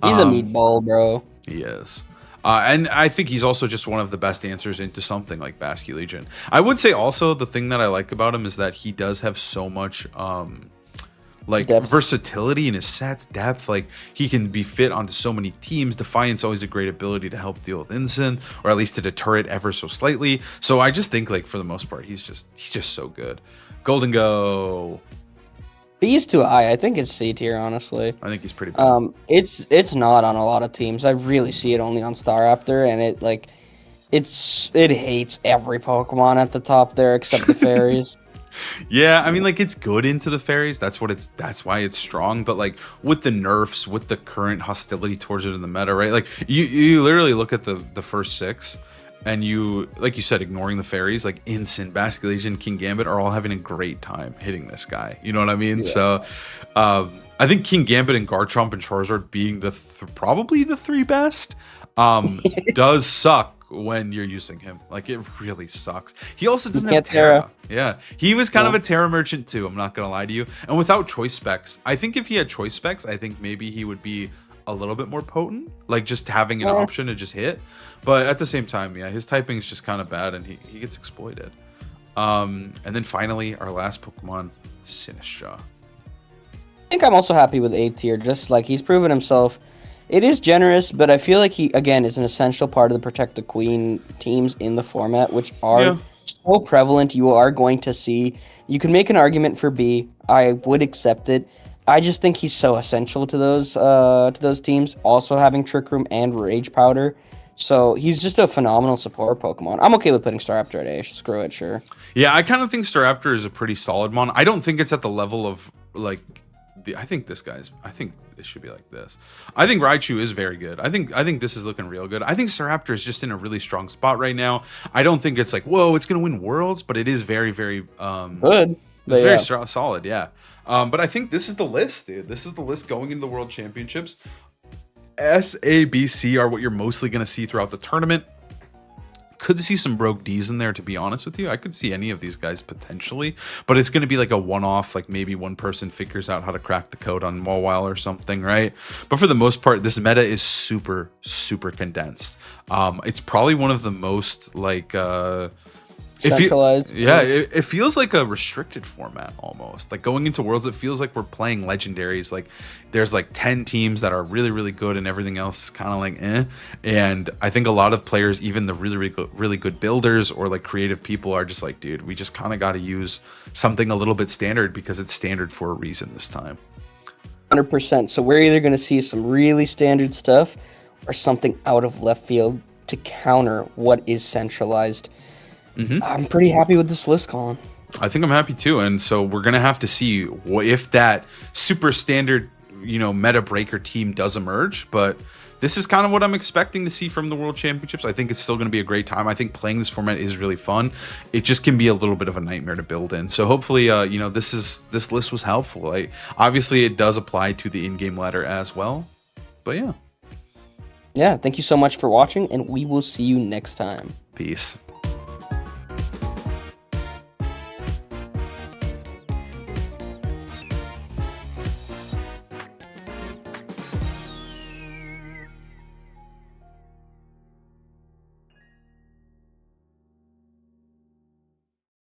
Speaker 2: He's a meatball, bro.
Speaker 1: He is. And I think he's also just one of the best answers into something like Basque Legion. I would say also the thing that I like about him is that he does have so much
Speaker 2: Depth.
Speaker 1: versatility in his sets, depth. Like, he can be fit onto so many teams. Defiance always a great ability to help deal with Incin, or at least to deter it ever so slightly. So I just think, like, for the most part, he's just so good. Golden Go.
Speaker 2: He's too high. I think it's C tier, honestly.
Speaker 1: I think he's pretty bad.
Speaker 2: It's not on a lot of teams. I really see it only on Staraptor, and it hates every Pokemon at the top there except the fairies.
Speaker 1: Yeah, I mean, like, it's good into the fairies. That's why it's strong. But, like, with the nerfs, with the current hostility towards it in the meta, right? Like, you literally look at the first 6, and you, like you said, ignoring the fairies, like Incin, Basque Legion, King Gambit are all having a great time hitting this guy. You know what I mean? Yeah. So, I think King Gambit and Garchomp and Charizard being probably the 3 best does suck when you're using him. Like, it really sucks. He also doesn't have Terra. Yeah, he was kind of a Terra merchant too, I'm not gonna lie to you. And without choice specs, I think if he had choice specs, I think maybe he would be a little bit more potent, like just having an option to just hit. But at the same time, yeah, his typing is just kind of bad, and he gets exploited. And then finally, our last Pokemon, Sinistra.
Speaker 2: I think I'm also happy with A tier. Just like, he's proven himself. It is generous, but I feel like he, again, is an essential part of the Protect the Queen teams in the format, which are so prevalent. You are going to see. You can make an argument for B. I would accept it. I just think he's so essential to those teams. Also having Trick Room and Rage Powder. So he's just a phenomenal support Pokemon. I'm okay with putting Staraptor at A. Screw it, sure.
Speaker 1: Yeah, I kind of think Staraptor is a pretty solid one. I don't think it's at the level of, like, I think this should be like this. I think Raichu is very good. I think this is looking real good. I think Staraptor is just in a really strong spot right now. I don't think it's like, whoa, it's gonna win Worlds, but it is very, very
Speaker 2: good.
Speaker 1: It's very solid, yeah. But I think this is the list, dude. This is the list going into the World Championships. S, A, B, C are what you're mostly gonna see throughout the tournament. Could see some Brogue Ds in there, to be honest with you. I could see any of these guys potentially, but it's going to be like a one-off, like maybe one person figures out how to crack the code on Mawile or something, right? But for the most part, this meta is super, super condensed. It's probably one of the most, like,
Speaker 2: centralized.
Speaker 1: It feels like a restricted format almost. Like, going into Worlds, it feels like we're playing legendaries. Like, there's like 10 teams that are really, really good, and everything else is kind of like eh. And I think a lot of players, even the really good builders or like creative people, are just like, dude, we just kind of got to use something a little bit standard because it's standard for a reason this time.
Speaker 2: 100%. So we're either going to see some really standard stuff or something out of left field to counter what is centralized. I'm pretty happy with this list, Colin.
Speaker 1: I think I'm happy too. And so we're going to have to see if that super standard, meta breaker team does emerge. But this is kind of what I'm expecting to see from the World Championships. I think it's still going to be a great time. I think playing this format is really fun. It just can be a little bit of a nightmare to build in. So hopefully, this list was helpful. Obviously, it does apply to the in-game ladder as well. But yeah.
Speaker 2: Yeah, thank you so much for watching, and we will see you next time.
Speaker 1: Peace.